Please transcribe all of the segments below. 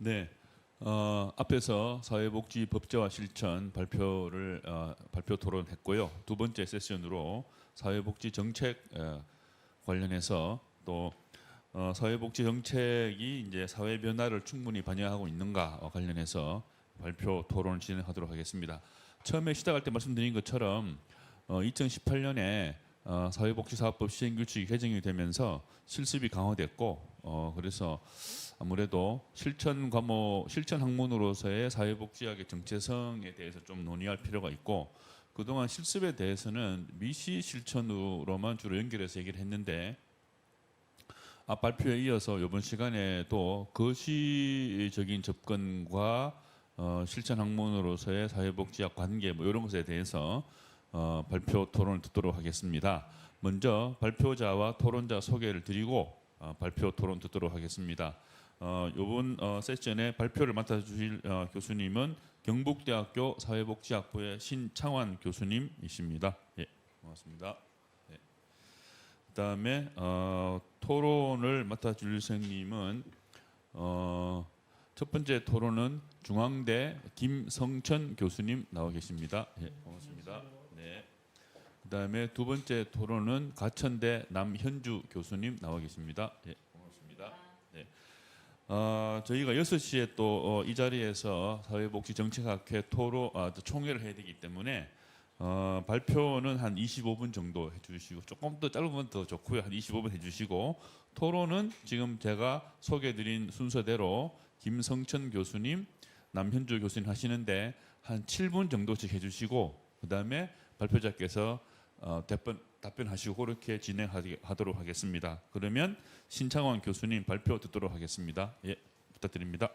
네, 앞에서 사회복지 법제화 실천 발표 토론했고요. 두 번째 세션으로 사회복지 정책 관련해서 또 사회복지 정책이 이제 사회 변화를 충분히 반영하고 있는가 관련해서 발표 토론을 진행하도록 하겠습니다. 처음에 시작할 때 말씀드린 것처럼 2018년에 사회복지사업법 시행규칙이 개정이 되면서 실습이 강화됐고 그래서 아무래도 실천 학문으로서의 사회복지학의 정체성에 대해서 좀 논의할 필요가 있고 그동안 실습에 대해서는 미시 실천으로만 주로 연결해서 얘기를 했는데 발표에 이어서 이번 시간에 또 거시적인 접근과 실천 학문으로서의 사회복지학 관계 뭐 이런 것에 대해서 발표 토론을 듣도록 하겠습니다. 먼저 발표자와 토론자 소개를 드리고 발표 토론 듣도록 하겠습니다. 이번 세션에 발표를 맡아주실 교수님은 경북대학교 사회복지학부의 신창환 교수님이십니다. 예, 고맙습니다. 네. 그다음에 토론을 맡아줄 선생님은 첫 번째 토론은 중앙대 김성천 교수님 나와 계십니다. 예, 고맙습니다. 네. 그다음에 두 번째 토론은 가천대 남현주 교수님 나와 계십니다. 예, 고맙습니다. 네. 저희가 6시에 또 이 자리에서 사회복지정책학회 총회를 해야 되기 때문에 발표는 한 25분 정도 해주시고 조금 더 짧으면 더 좋고요. 한 25분 해주시고 토론은 지금 제가 소개해드린 순서대로 김성천 교수님, 남현주 교수님 하시는데 한 7분 정도씩 해주시고 그 다음에 발표자께서 답변하시고 그렇게 진행하도록 하겠습니다. 그러면 신창원 교수님 발표 듣도록 하겠습니다. 예, 부탁드립니다.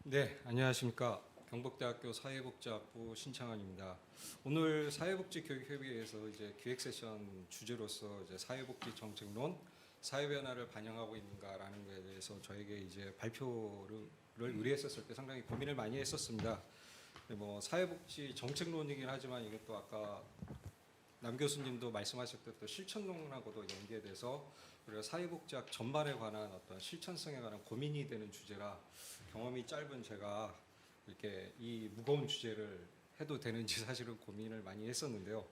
네, 안녕하십니까. 경북대학교 사회복지학부 신창환입니다. 오늘 사회복지교육협의회에서 이제 기획 세션 주제로서 이제 사회복지 정책론, 사회 변화를 반영하고 있는가라는 것에 대해서 저에게 이제 발표를 의뢰했었을 때 상당히 고민을 많이 했었습니다. 뭐 사회복지 정책론이긴 하지만 이것도 아까 남 교수님도 말씀하셨던 또 실천론하고도 연계돼서 우리가 사회복지학 전반에 관한 어떤 실천성에 관한 고민이 되는 주제라 경험이 짧은 제가 이렇게 이 무거운 주제를 해도 되는지 사실은 고민을 많이 했었는데요.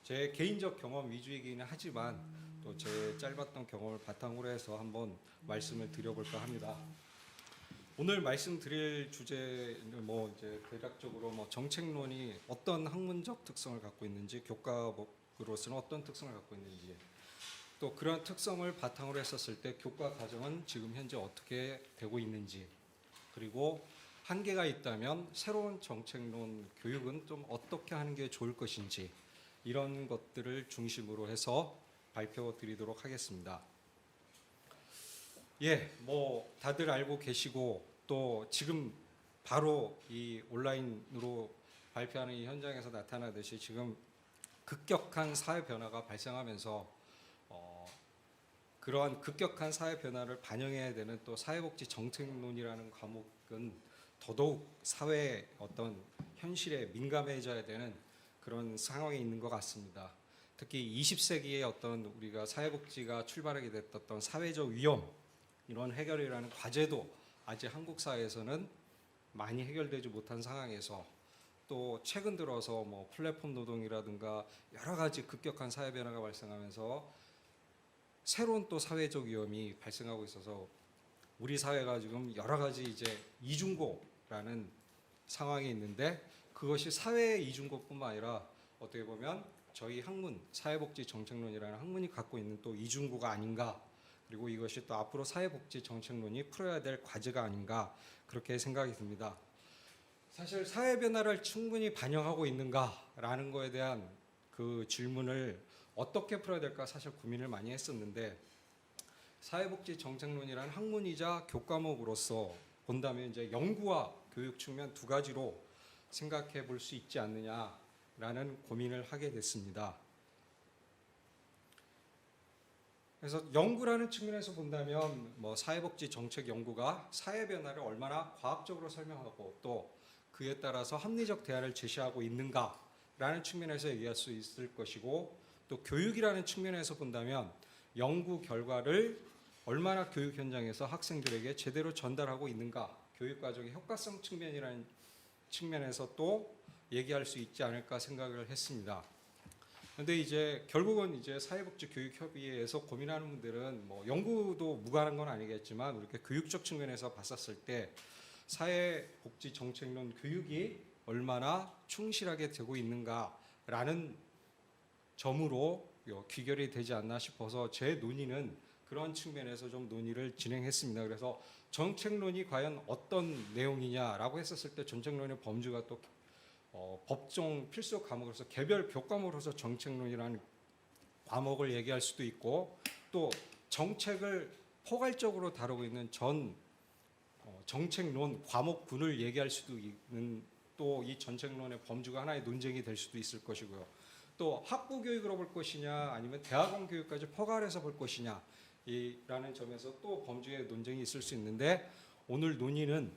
제 개인적 경험 위주이기는 하지만 또 제 짧았던 경험을 바탕으로 해서 한번 말씀을 드려볼까 합니다. 오늘 말씀드릴 주제는 뭐 이제 대략적으로 뭐 정책론이 어떤 학문적 특성을 갖고 있는지, 교과로서는 어떤 특성을 갖고 있는지, 또 그런 특성을 바탕으로 했었을 때 교과 과정은 지금 현재 어떻게 되고 있는지, 그리고 한계가 있다면 새로운 정책론 교육은 좀 어떻게 하는 게 좋을 것인지 이런 것들을 중심으로 해서 발표 드리도록 하겠습니다. 예, 뭐 다들 알고 계시고 또 지금 바로 이 온라인으로 발표하는 이 현장에서 나타나듯이 지금 급격한 사회 변화가 발생하면서 그러한 급격한 사회 변화를 반영해야 되는 또 사회복지 정책론이라는 과목은 더더욱 사회의 어떤 현실에 민감해져야 되는 그런 상황에 있는 것 같습니다. 특히 20세기의 어떤 우리가 사회복지가 출발하게 됐던 사회적 위험, 이런 해결이라는 과제도 아직 한국 사회에서는 많이 해결되지 못한 상황에서 또 최근 들어서 뭐 플랫폼 노동이라든가 여러 가지 급격한 사회 변화가 발생하면서 새로운 또 사회적 위험이 발생하고 있어서 우리 사회가 지금 여러 가지 이제 이중고라는 상황이 있는데 그것이 사회의 이중고뿐만 아니라 어떻게 보면 저희 학문, 사회복지 정책론이라는 학문이 갖고 있는 또 이중고가 아닌가, 그리고 이것이 또 앞으로 사회복지 정책론이 풀어야 될 과제가 아닌가 그렇게 생각이 듭니다. 사실 사회 변화를 충분히 반영하고 있는가라는 거에 대한 그 질문을 어떻게 풀어야 될까 사실 고민을 많이 했었는데 사회복지 정책론이라는 학문이자 교과목으로서 본다면 이제 연구와 교육 측면 두 가지로 생각해 볼 수 있지 않느냐라는 고민을 하게 됐습니다. 그래서 연구라는 측면에서 본다면 뭐 사회복지 정책 연구가 사회 변화를 얼마나 과학적으로 설명하고 또 그에 따라서 합리적 대안을 제시하고 있는가라는 측면에서 얘기할 수 있을 것이고, 또 교육이라는 측면에서 본다면 연구 결과를 얼마나 교육 현장에서 학생들에게 제대로 전달하고 있는가, 교육 과정의 효과성 측면이라는 측면에서 또 얘기할 수 있지 않을까 생각을 했습니다. 그런데 이제 결국은 이제 사회복지교육협의회에서 고민하는 분들은 뭐 연구도 무관한 건 아니겠지만 이렇게 교육적 측면에서 봤었을 때 사회복지정책론 교육이 얼마나 충실하게 되고 있는가라는 점으로 귀결이 되지 않나 싶어서 제 논의는 그런 측면에서 좀 논의를 진행했습니다. 그래서 정책론이 과연 어떤 내용이냐라고 했었을 때 정책론의 범주가 또 법정 필수 과목으로서 개별 교과목으로서 정책론이라는 과목을 얘기할 수도 있고 또 정책을 포괄적으로 다루고 있는 전 정책론 과목군을 얘기할 수도 있는 또 이 정책론의 범주가 하나의 논쟁이 될 수도 있을 것이고요. 또 학부 교육으로 볼 것이냐 아니면 대학원 교육까지 포괄해서 볼 것이냐 이라는 점에서 또 범주의 논쟁이 있을 수 있는데 오늘 논의는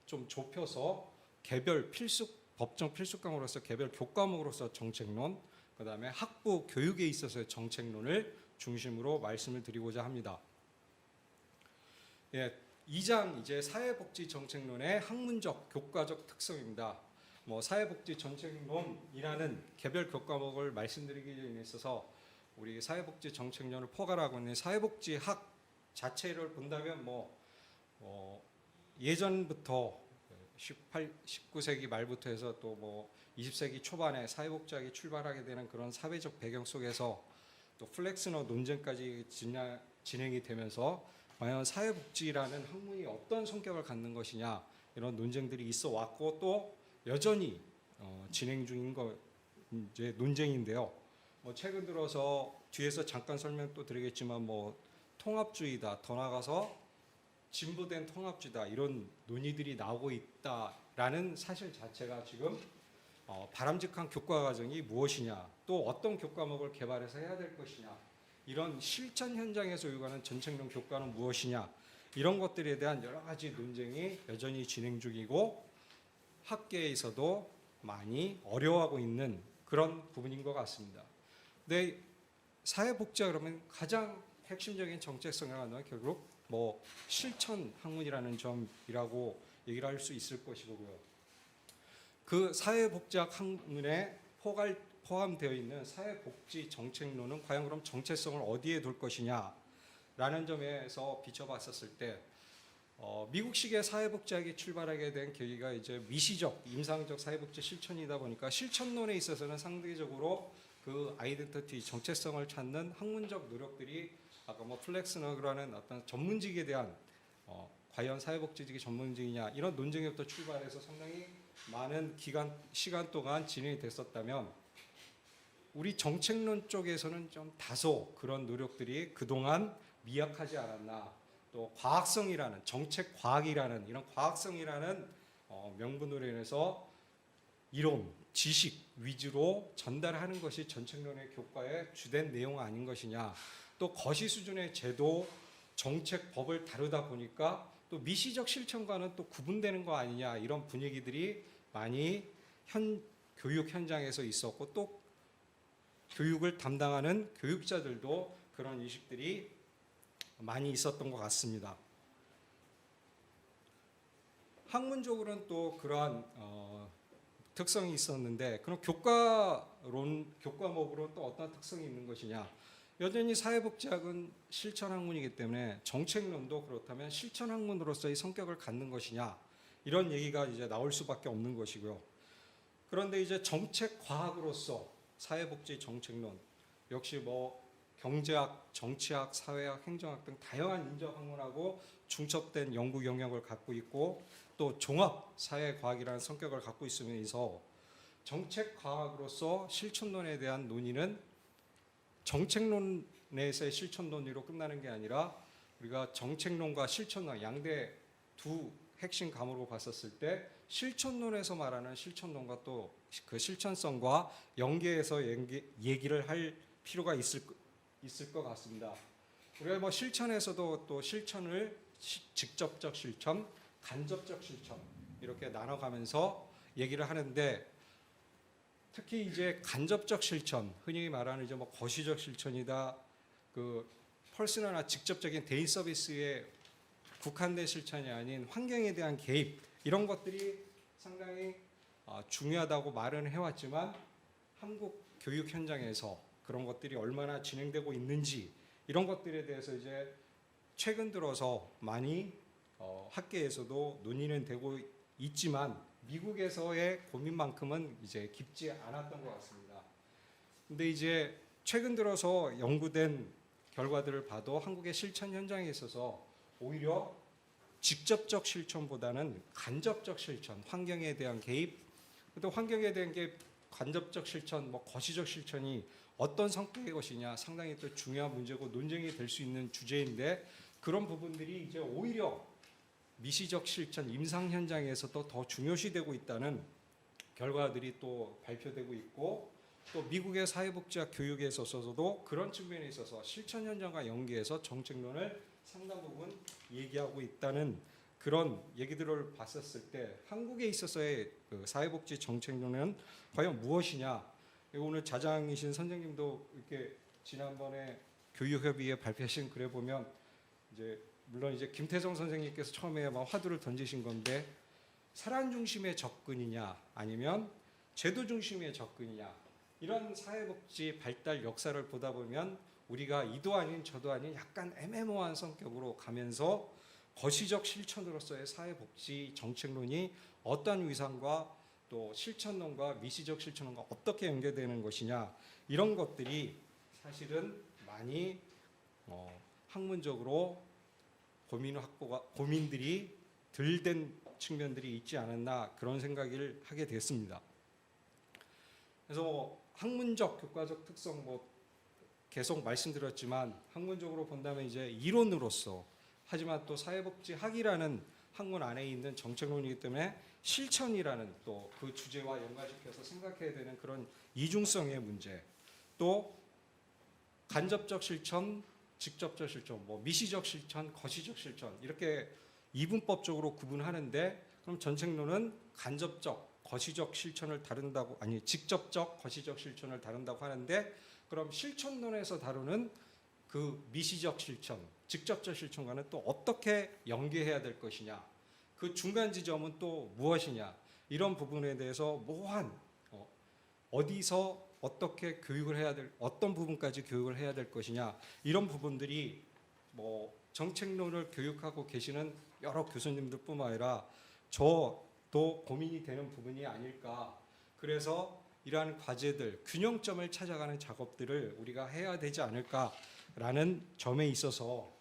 좀 좁혀서 개별 법정 필수 과목으로서 개별 교과목으로서 정책론, 그다음에 학부 교육에 있어서의 정책론을 중심으로 말씀을 드리고자 합니다. 예, 2장 이제 사회복지 정책론의 학문적 교과적 특성입니다. 뭐 사회복지 정책론이라는 개별 교과목을 말씀드리기에 있어서 우리 사회복지 정책론을 포괄하고 있는 사회복지학 자체를 본다면 예전부터 19세기 말부터 해서 또 뭐 20세기 초반에 사회복지학이 출발하게 되는 그런 사회적 배경 속에서 또 플렉스너 논쟁까지 진행이 되면서 과연 사회복지라는 학문이 어떤 성격을 갖는 것이냐 이런 논쟁들이 있어 왔고 또 여전히 진행 중인 이제 논쟁인데요. 최근 들어서 뒤에서 잠깐 설명 또 드리겠지만 통합주의다, 더 나아가서 진보된 통합주의다 이런 논의들이 나오고 있다라는 사실 자체가 지금 바람직한 교과 과정이 무엇이냐, 또 어떤 교과목을 개발해서 해야 될 것이냐, 이런 실천 현장에서 요구하는 정책론 교과는 무엇이냐, 이런 것들에 대한 여러 가지 논쟁이 여전히 진행 중이고 학계에서도 많이 어려워하고 있는 그런 부분인 것 같습니다. 근데 사회복지가 그러면 가장 핵심적인 정책성을 갖는 결국 실천 학문이라는 점이라고 얘기를 할 수 있을 것이고요. 그 사회복지학 학문에 포함되어 있는 사회복지 정책론은 과연 그럼 정체성을 어디에 둘 것이냐라는 점에서 비춰봤었을 때 미국식의 사회복지학이 출발하게 된 계기가 이제 미시적, 임상적 사회복지 실천이다 보니까 실천론에 있어서는 상대적으로 그 아이덴티티 정체성을 찾는 학문적 노력들이 아까 플렉스너라는 어떤 전문직에 대한 과연 사회복지직이 전문직이냐 이런 논쟁부터 출발해서 상당히 많은 시간 동안 진행이 됐었다면 우리 정책론 쪽에서는 좀 다소 그런 노력들이 그동안 미약하지 않았나, 또 과학성이라는 정책 과학이라는 이런 과학성이라는 명분으로 인해서 이론, 지식 위주로 전달하는 것이 정책론의 교과의 주된 내용 아닌 것이냐, 또 거시 수준의 제도, 정책, 법을 다루다 보니까 또 미시적 실천과는 또 구분되는 거 아니냐 이런 분위기들이 많이 교육 현장에서 있었고 또 교육을 담당하는 교육자들도 그런 의식들이 많이 있었던 것 같습니다. 학문적으로는 또 그러한 특성이 있었는데 그럼 교과목으로 또 어떤 특성이 있는 것이냐? 여전히 사회복지학은 실천학문이기 때문에 정책론도 그렇다면 실천학문으로서의 성격을 갖는 것이냐 이런 얘기가 이제 나올 수밖에 없는 것이고요. 그런데 이제 정책과학으로서 사회복지 정책론 역시 경제학, 정치학, 사회학, 행정학 등 다양한 인정학문하고 중첩된 연구 영역을 갖고 있고 또 종합 사회과학이라는 성격을 갖고 있으면서 정책과학으로서 실천론에 대한 논의는 정책론에서의 실천 논의로 끝나는 게 아니라 우리가 정책론과 실천론 양대 두 핵심 과목으로 봤었을 때 실천론에서 말하는 실천론과 또 그 실천성과 연계해서 얘기를 할 필요가 있을 것 같습니다. 우리가 실천에서도 또 실천을 직접적 실천, 간접적 실천 이렇게 나눠가면서 얘기를 하는데 특히 이제 간접적 실천, 흔히 말하는 이제 거시적 실천이다, 그 퍼스널나 직접적인 대인 서비스의 국한된 실천이 아닌 환경에 대한 개입 이런 것들이 상당히 중요하다고 말은 해왔지만 한국 교육 현장에서 그런 것들이 얼마나 진행되고 있는지 이런 것들에 대해서 이제 최근 들어서 많이 학계에서도 논의는 되고 있지만 미국에서의 고민만큼은 이제 깊지 않았던 것 같습니다. 근데 이제 최근 들어서 연구된 결과들을 봐도 한국의 실천 현장에 있어서 오히려 직접적 실천보다는 간접적 실천, 환경에 대한 개입, 또 환경에 대한 게 간접적 실천, 뭐 거시적 실천이 어떤 성격의 것이냐 상당히 또 중요한 문제고 논쟁이 될 수 있는 주제인데 그런 부분들이 이제 오히려 미시적 실천, 임상 현장에서도 더 중요시되고 있다는 결과들이 또 발표되고 있고 또 미국의 사회복지학 교육에 있어서도 그런 측면에 있어서 실천 현장과 연계해서 정책론을 상당 부분 얘기하고 있다는 그런 얘기들을 봤었을 때 한국에 있어서의 그 사회복지 정책론은 과연 무엇이냐? 오늘 자장이신 선생님도 이렇게 지난번에 교육협의회 발표하신 글에 보면 이제 물론 이제 김태성 선생님께서 처음에 막 화두를 던지신 건데 사람 중심의 접근이냐 아니면 제도 중심의 접근이냐 이런 사회복지 발달 역사를 보다 보면 우리가 이도 아닌 저도 아닌 약간 애매모호한 성격으로 가면서 거시적 실천으로서의 사회복지 정책론이 어떤 위상과 또 실천론과 미시적 실천론과 어떻게 연계되는 것이냐 이런 것들이 사실은 많이 학문적으로 고민들이 덜 된 측면들이 있지 않았나 그런 생각을 하게 됐습니다. 그래서 학문적 교과적 특성 계속 말씀드렸지만 학문적으로 본다면 이제 이론으로서 하지만 또 사회복지학이라는 학문 안에 있는 정책론이기 때문에 실천이라는 또 그 주제와 연관시켜서 생각해야 되는 그런 이중성의 문제 또 간접적 실천, 직접적 실천, 미시적 실천, 거시적 실천 이렇게 이분법적으로 구분하는데 그럼 정책론은 간접적, 거시적 실천을 다룬다고 아니 직접적, 거시적 실천을 다룬다고 하는데 그럼 실천론에서 다루는 그 미시적 실천, 직접적 실천과는 또 어떻게 연계해야 될 것이냐 그 중간 지점은 또 무엇이냐 이런 부분에 대해서 모호한 어디서 어떻게 교육을 해야 될 어떤 부분까지 교육을 해야 될 것이냐 이런 부분들이 정책론을 교육하고 계시는 여러 교수님들뿐만 아니라 저도 고민이 되는 부분이 아닐까. 그래서 이러한 과제들 균형점을 찾아가는 작업들을 우리가 해야 되지 않을까라는 점에 있어서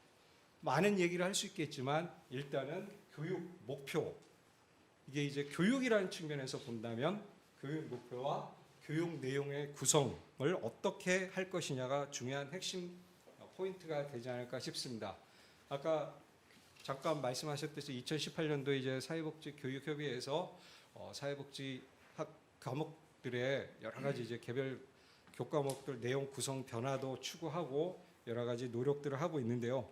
많은 얘기를 할 수 있겠지만 일단은 교육 목표 이게 이제 교육이라는 측면에서 본다면 교육 목표와 교육 내용의 구성을 어떻게 할 것이냐가 중요한 핵심 포인트가 되지 않을까 싶습니다. 아까 잠깐 말씀하셨듯이 2018년도에 이제 사회복지 교육협의회에서 사회복지 학 과목들의 여러 가지 이제 개별 교과목들 내용 구성 변화도 추구하고 여러 가지 노력들을 하고 있는데요.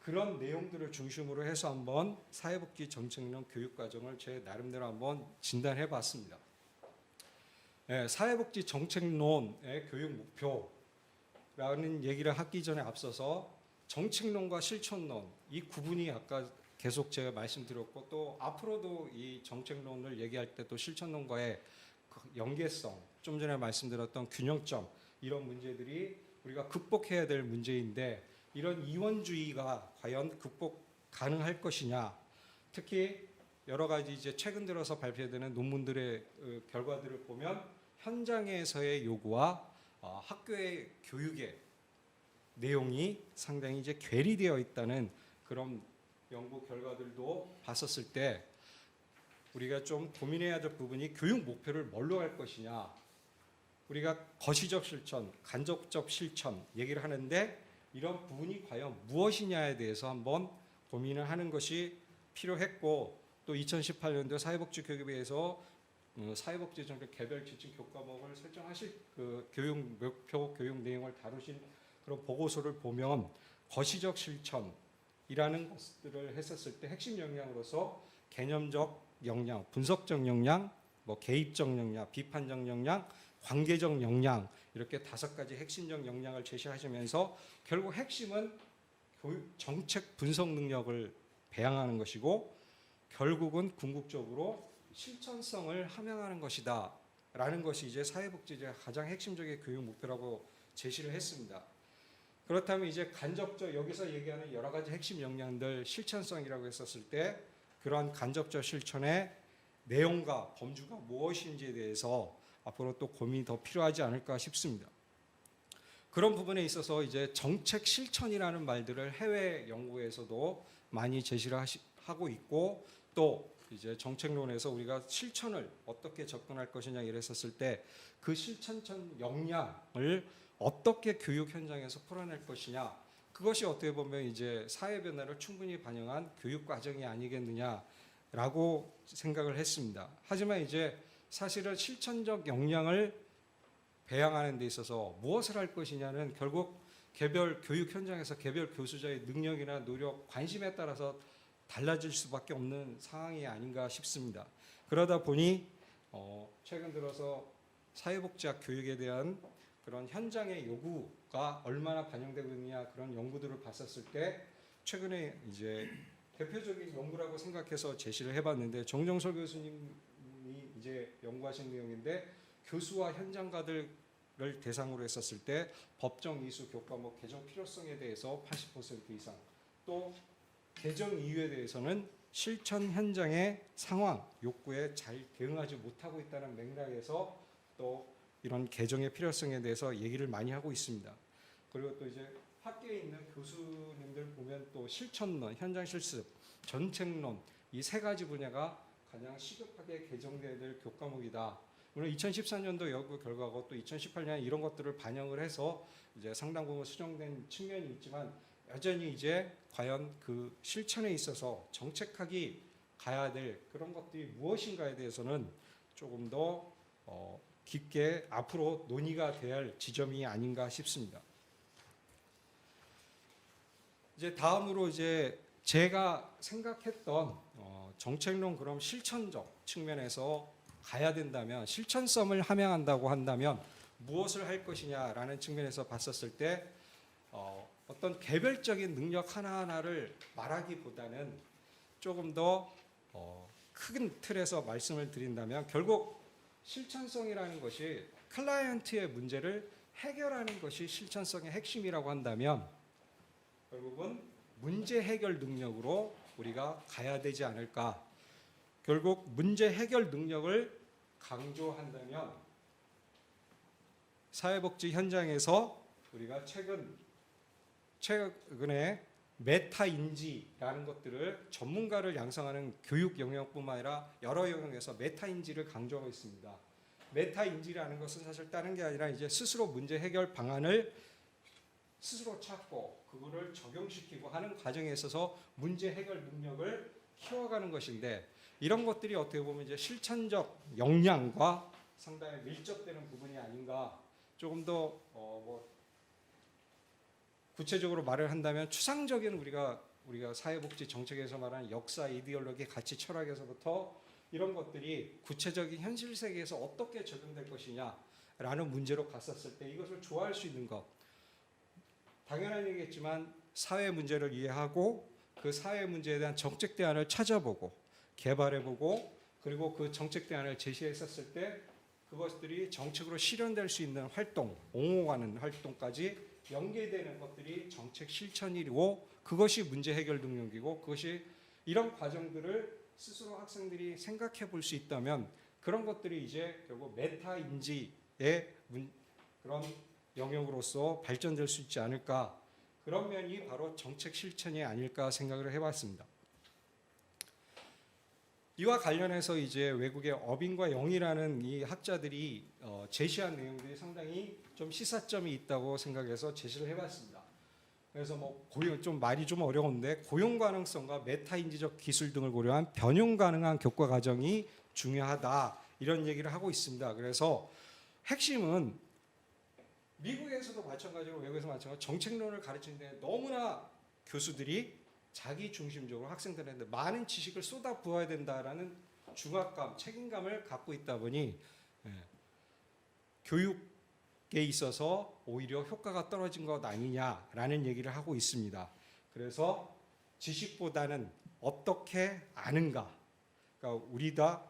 그런 내용들을 중심으로 해서 한번 사회복지 정책론 교육 과정을 제 나름대로 한번 진단해 봤습니다. 네, 사회복지 정책론의 교육 목표라는 얘기를 하기 전에 앞서서 정책론과 실천론 이 구분이 아까 계속 제가 말씀드렸고 또 앞으로도 이 정책론을 얘기할 때 또 실천론과의 연계성 좀 전에 말씀드렸던 균형점 이런 문제들이 우리가 극복해야 될 문제인데 이런 이원주의가 과연 극복 가능할 것이냐 특히 여러 가지 이제 최근 들어서 발표되는 논문들의 결과들을 보면 현장에서의 요구와 학교의 교육의 내용이 상당히 이제 괴리되어 있다는 그런 연구 결과들도 봤었을 때 우리가 좀 고민해야 될 부분이 교육 목표를 뭘로 할 것이냐 우리가 거시적 실천, 간접적 실천 얘기를 하는데 이런 부분이 과연 무엇이냐에 대해서 한번 고민을 하는 것이 필요했고 또 2018년도 사회복지 교육에서 사회복지 정책 개별 지침 교과목을 설정하실 그 교육 목표, 교육 내용을 다루신 그런 보고서를 보면 거시적 실천이라는 것들을 했었을 때 핵심 역량으로서 개념적 역량, 분석적 역량, 개입적 역량, 비판적 역량, 관계적 역량 이렇게 5가지 핵심적 역량을 제시하시면서 결국 핵심은 교육 정책 분석 능력을 배양하는 것이고 결국은 궁극적으로 실천성을 함양하는 것이다 라는 것이 이제 사회복지제의 가장 핵심적인 교육 목표라고 제시를 했습니다. 그렇다면 이제 간접적 여기서 얘기하는 여러 가지 핵심 역량들 실천성이라고 했었을 때 그러한 간접적 실천의 내용과 범주가 무엇인지에 대해서 앞으로 또 고민이 더 필요하지 않을까 싶습니다. 그런 부분에 있어서 이제 정책 실천이라는 말들을 해외 연구에서도 많이 제시를 하고 있고 또 이제 정책론에서 우리가 실천을 어떻게 접근할 것이냐 이랬었을 때 그 실천적 역량을 어떻게 교육 현장에서 풀어낼 것이냐 그것이 어떻게 보면 이제 사회 변화를 충분히 반영한 교육 과정이 아니겠느냐라고 생각을 했습니다. 하지만 이제 사실은 실천적 역량을 배양하는 데 있어서 무엇을 할 것이냐는 결국 개별 교육 현장에서 개별 교수자의 능력이나 노력, 관심에 따라서 달라질 수밖에 없는 상황이 아닌가 싶습니다. 그러다 보니 최근 들어서 사회복지학 교육에 대한 그런 현장의 요구가 얼마나 반영되고 있느냐 그런 연구들을 봤었을 때 최근에 이제 대표적인 연구라고 생각해서 제시를 해봤는데 정정설 교수님이 이제 연구하신 내용인데 교수와 현장가들을 대상으로 했었을 때 법정 이수 교과목 개정 필요성에 대해서 80% 이상 또 개정 이유에 대해서는 실천 현장의 상황, 욕구에 잘 대응하지 못하고 있다는 맥락에서 또 이런 개정의 필요성에 대해서 얘기를 많이 하고 있습니다. 그리고 또 이제 학계에 있는 교수님들 보면 또 실천론, 현장 실습, 전책론 이 세 가지 분야가 가장 시급하게 개정돼야 될 교과목이다. 물론 2014년도 연구 결과고 또 2018년 이런 것들을 반영을 해서 이제 상당 부분 수정된 측면이 있지만 여전히 이제 과연 그 실천에 있어서 정책학이 가야 될 그런 것들이 무엇인가에 대해서는 조금 더 깊게 앞으로 논의가 돼야 할 지점이 아닌가 싶습니다. 이제 다음으로 이제 제가 생각했던 정책론 그럼 실천적 측면에서 가야 된다면 실천성을 함양한다고 한다면 무엇을 할 것이냐라는 측면에서 봤었을 때 어떤 개별적인 능력 하나하나를 말하기보다는 조금 더 큰 틀에서 말씀을 드린다면 결국 실천성이라는 것이 클라이언트의 문제를 해결하는 것이 실천성의 핵심이라고 한다면 결국은 문제 해결 능력으로 우리가 가야 되지 않을까. 결국 문제 해결 능력을 강조한다면 사회복지 현장에서 우리가 최근에 메타인지라는 것들을 전문가를 양성하는 교육 영역뿐만 아니라 여러 영역에서 메타인지를 강조하고 있습니다. 메타인지라는 것은 사실 다른 게 아니라 이제 스스로 문제 해결 방안을 스스로 찾고 그거를 적용시키고 하는 과정에 있어서 문제 해결 능력을 키워가는 것인데 이런 것들이 어떻게 보면 이제 실천적 역량과 상당히 밀접되는 부분이 아닌가. 조금 더 구체적으로 말을 한다면 추상적인 우리가 사회복지 정책에서 말하는 역사, 이데올로기, 가치, 철학에서부터 이런 것들이 구체적인 현실 세계에서 어떻게 적용될 것이냐라는 문제로 갔었을 때 이것을 좋아할 수 있는 것. 당연한 얘기겠지만 사회 문제를 이해하고 그 사회 문제에 대한 정책 대안을 찾아보고 개발해보고 그리고 그 정책 대안을 제시했었을 때 그것들이 정책으로 실현될 수 있는 활동, 옹호하는 활동까지 연계되는 것들이 정책 실천이고 그것이 문제 해결 능력이고 그것이 이런 과정들을 스스로 학생들이 생각해 볼 수 있다면 그런 것들이 이제 결국 메타 인지의 그런 영역으로서 발전될 수 있지 않을까. 그런 면이 바로 정책 실천이 아닐까 생각을 해봤습니다. 이와 관련해서 이제 외국의 어빈과 영이라는 이 학자들이 제시한 내용들이 상당히 좀 시사점이 있다고 생각해서 제시를 해봤습니다. 그래서 좀 말이 좀 어려운데 고용 가능성과 메타인지적 기술 등을 고려한 변용 가능한 교과 과정이 중요하다 이런 얘기를 하고 있습니다. 그래서 핵심은 미국에서도 마찬가지로 외국에서 마찬가지로 정책론을 가르치는데 너무나 교수들이 자기 중심적으로 학생들한테 많은 지식을 쏟아 부어야 된다라는 중압감, 책임감을 갖고 있다 보니 교육에 있어서 오히려 효과가 떨어진 것 아니냐라는 얘기를 하고 있습니다. 그래서 지식보다는 어떻게 아는가? 그러니까 우리 다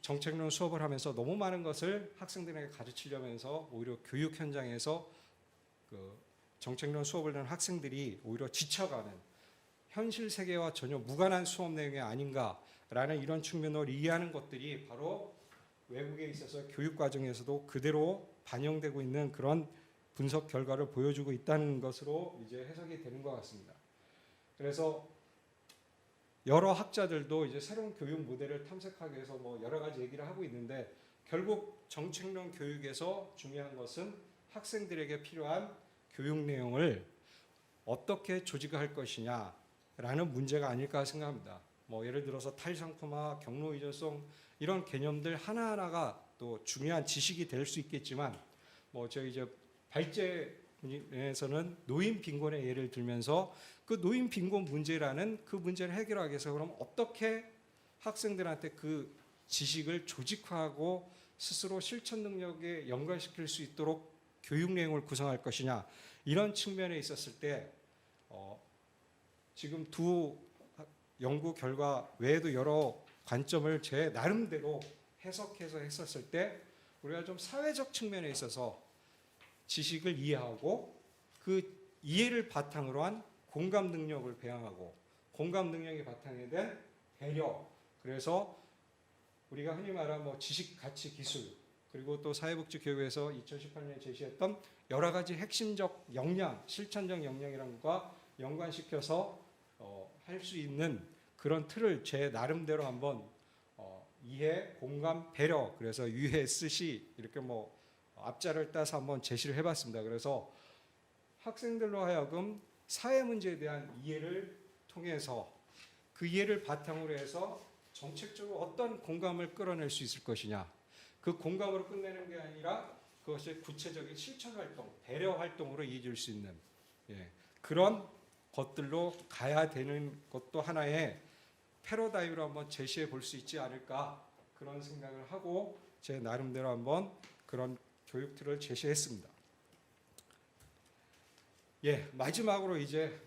정책론 수업을 하면서 너무 많은 것을 학생들에게 가르치려면서 오히려 교육 현장에서 그 정책론 수업을 듣는 학생들이 오히려 지쳐가는 현실 세계와 전혀 무관한 수업 내용이 아닌가라는 이런 측면으로 이해하는 것들이 바로 외국에 있어서 교육 과정에서도 그대로 반영되고 있는 그런 분석 결과를 보여주고 있다는 것으로 이제 해석이 되는 것 같습니다. 그래서 여러 학자들도 이제 새로운 교육 모델을 탐색하기 위해서 뭐 여러 가지 얘기를 하고 있는데 결국 정책론 교육에서 중요한 것은 학생들에게 필요한 교육 내용을 어떻게 조직할 것이냐라는 문제가 아닐까 생각합니다. 뭐 예를 들어서 탈상품화, 경로 의존성 이런 개념들 하나하나가 또 중요한 지식이 될 수 있겠지만 뭐 저희 이제 발제에서는 노인 빈곤의 예를 들면서 그 노인 빈곤 문제라는 그 문제를 해결하기 위해서 그럼 어떻게 학생들한테 그 지식을 조직화하고 스스로 실천 능력에 연관시킬 수 있도록 교육 내용을 구성할 것이냐 이런 측면에 있었을 때 지금 두 연구 결과 외에도 여러 관점을 제 나름대로 해석해서 했었을 때 우리가 좀 사회적 측면에 있어서 지식을 이해하고 그 이해를 바탕으로 한 공감 능력을 배양하고 공감 능력이 바탕이 된 배려 그래서 우리가 흔히 말하는 뭐 지식 가치 기술 그리고 또 사회복지 교육에서 2018년에 제시했던 여러 가지 핵심적 역량 실천적 역량이라는 것과 연관시켜서 할 수 있는 그런 틀을 제 나름대로 한번 이해 공감 배려 그래서 유해 스시 이렇게 뭐 앞자를 따서 한번 제시를 해봤습니다. 그래서 학생들로 하여금 사회 문제에 대한 이해를 통해서 그 이해를 바탕으로 해서 정책적으로 어떤 공감을 끌어낼 수 있을 것이냐 그 공감으로 끝내는 게 아니라 그것이 구체적인 실천 활동, 배려 활동으로 이어질 수 있는 그런 것들로 가야 되는 것도 하나의 패러다임으로 한번 제시해 볼 수 있지 않을까 그런 생각을 하고 제 나름대로 한번 그런 교육 틀을 제시했습니다. 마지막으로 이제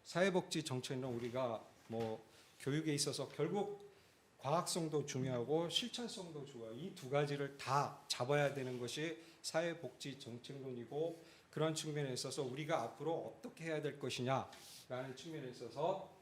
사회복지 정책론 우리가 뭐 교육에 있어서 결국 과학성도 중요하고 실천성도 중요하고 이 두 가지를 다 잡아야 되는 것이 사회복지 정책론이고 그런 측면에 있어서 우리가 앞으로 어떻게 해야 될 것이냐라는 측면에 있어서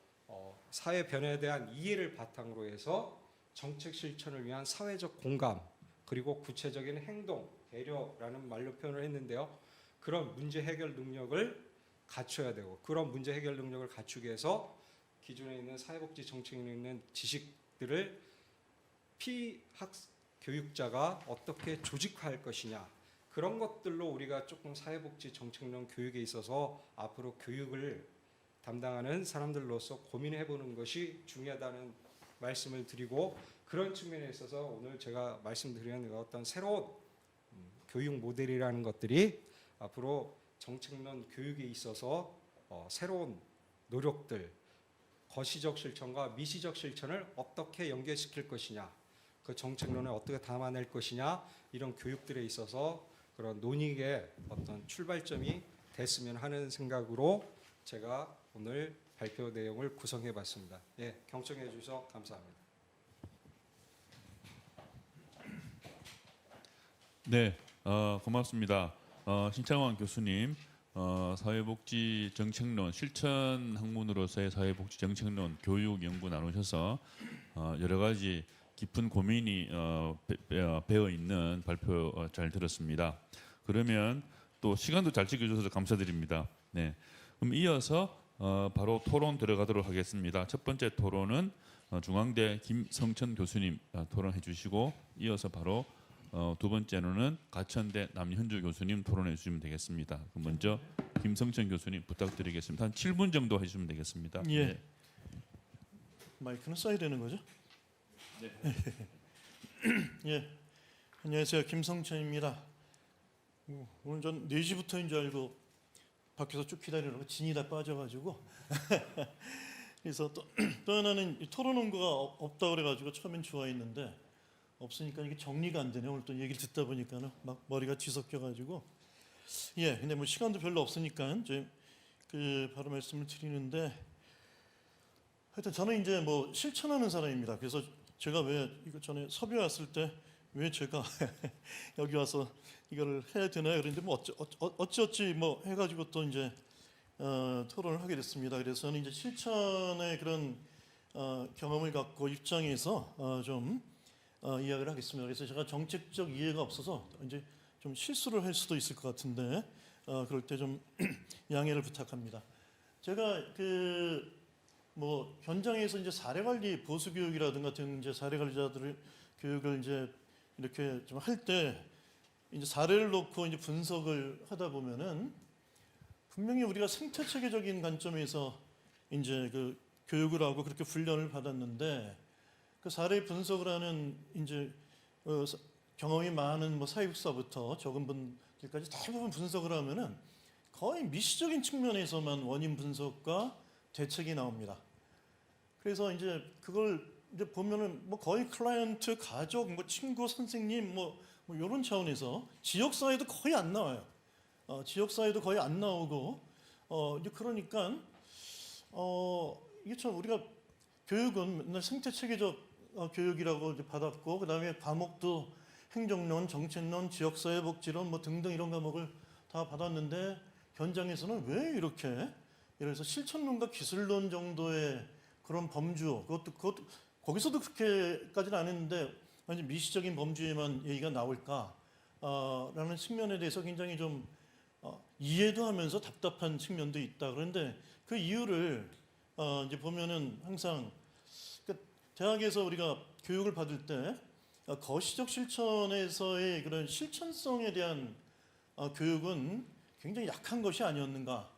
사회 변화에 대한 이해를 바탕으로 해서 정책 실천을 위한 사회적 공감 그리고 구체적인 행동, 배려라는 말로 표현을 했는데요. 그런 문제 해결 능력을 갖춰야 되고 그런 문제 해결 능력을 갖추기 위해서 기존에 있는 사회복지 정책에 있는 지식들을 피학 교육자가 어떻게 조직화할 것이냐 그런 것들로 우리가 조금 사회복지 정책론 교육에 있어서 앞으로 교육을 담당하는 사람들로서 고민해보는 것이 중요하다는 말씀을 드리고 그런 측면에 있어서 오늘 제가 말씀드리는 어떤 새로운 교육 모델이라는 것들이 앞으로 정책론 교육에 있어서 새로운 노력들 거시적 실천과 미시적 실천을 어떻게 연계시킬 것이냐 그 정책론을 어떻게 담아낼 것이냐 이런 교육들에 있어서 그런 논의의 어떤 출발점이 됐으면 하는 생각으로 제가 오늘 발표 내용을 구성해 봤습니다. 경청해 주셔서 감사합니다. 네, 고맙습니다. 신창원 교수님, 사회복지 정책론 실천 학문으로서의 사회복지 정책론 교육 연구 나누셔서 여러 가지 깊은 고민이 배어 있는 발표 잘 들었습니다. 그러면 또 시간도 잘 지켜주셔서 감사드립니다. 네, 그럼 이어서 바로 토론 들어가도록 하겠습니다. 첫 번째 토론은 중앙대 김성천 교수님 토론해 주시고 이어서 바로 두 번째로는 가천대 남현주 교수님 토론해 주시면 되겠습니다. 그럼 먼저 김성천 교수님 부탁드리겠습니다. 한 7분 정도 해주시면 되겠습니다. 예. 네. 마이크는 써야 되는 거죠? 네. 예. 안녕하세요. 김성천입니다. 오늘 전 4시부터인 줄 알고 밖에서 쭉 기다리려고 진이 다 빠져가지고 그래서 또 하나는 토론 온거가 없다 그래가지고 처음엔 좋아했는데 없으니까 이게 정리가 안 되네. 오늘 또 얘기를 듣다 보니까는 막 머리가 뒤섞여가지고 근데 뭐 시간도 별로 없으니까 이제 바로 말씀을 드리는데 하여튼 저는 이제 뭐 실천하는 사람입니다. 그래서 제가 왜 이거 전에 섭외 왔을 때 왜 제가 여기 와서 이거를 해야 되나요? 그런데 뭐 어찌 뭐 해가지고 또 이제 토론을 하게 됐습니다. 그래서 저는 이제 실천의 그런 경험을 갖고 입장에서 좀 이야기를 하겠습니다. 그래서 제가 정책적 이해가 없어서 이제 좀 실수를 할 수도 있을 것 같은데 그럴 때 좀 양해를 부탁합니다. 제가 그 뭐 현장에서 이제 사례관리 보수 교육이라든가 같은 이제 사례관리자들을 교육을 이제 이렇게 좀 할 때 이제 사례를 놓고 이제 분석을 하다 보면은 분명히 우리가 생태 체계적인 관점에서 이제 그 교육을 하고 그렇게 훈련을 받았는데 그 사례 분석을 하는 이제 경험이 많은 뭐 사회복사부터 적은 분들까지 대부분 분석을 하면은 거의 미시적인 측면에서만 원인 분석과 대책이 나옵니다. 그래서 이제 그걸 이제 보면은 뭐 거의 클라이언트, 가족, 뭐 친구, 선생님 뭐 이런 차원에서 지역 사회도 거의 안 나와요. 지역 사회도 거의 안 나오고 이제 그러니까 이게 참 우리가 교육은 맨날 생태 체계적 교육이라고 이제 받았고 그다음에 과목도 행정론, 정책론, 지역사회복지론 뭐 등등 이런 과목을 다 받았는데 현장에서는 왜 이렇게 예를 들어서 실천론과 기술론 정도의 그런 범주 그것도 거기서도 그렇게까지는 안 했는데 완전 미시적인 범주에만 얘기가 나올까라는 측면에 대해서 굉장히 좀 이해도 하면서 답답한 측면도 있다. 그런데 그 이유를 이제 보면은 항상 그러니까 대학에서 우리가 교육을 받을 때 거시적 실천에서의 그런 실천성에 대한 교육은 굉장히 약한 것이 아니었는가.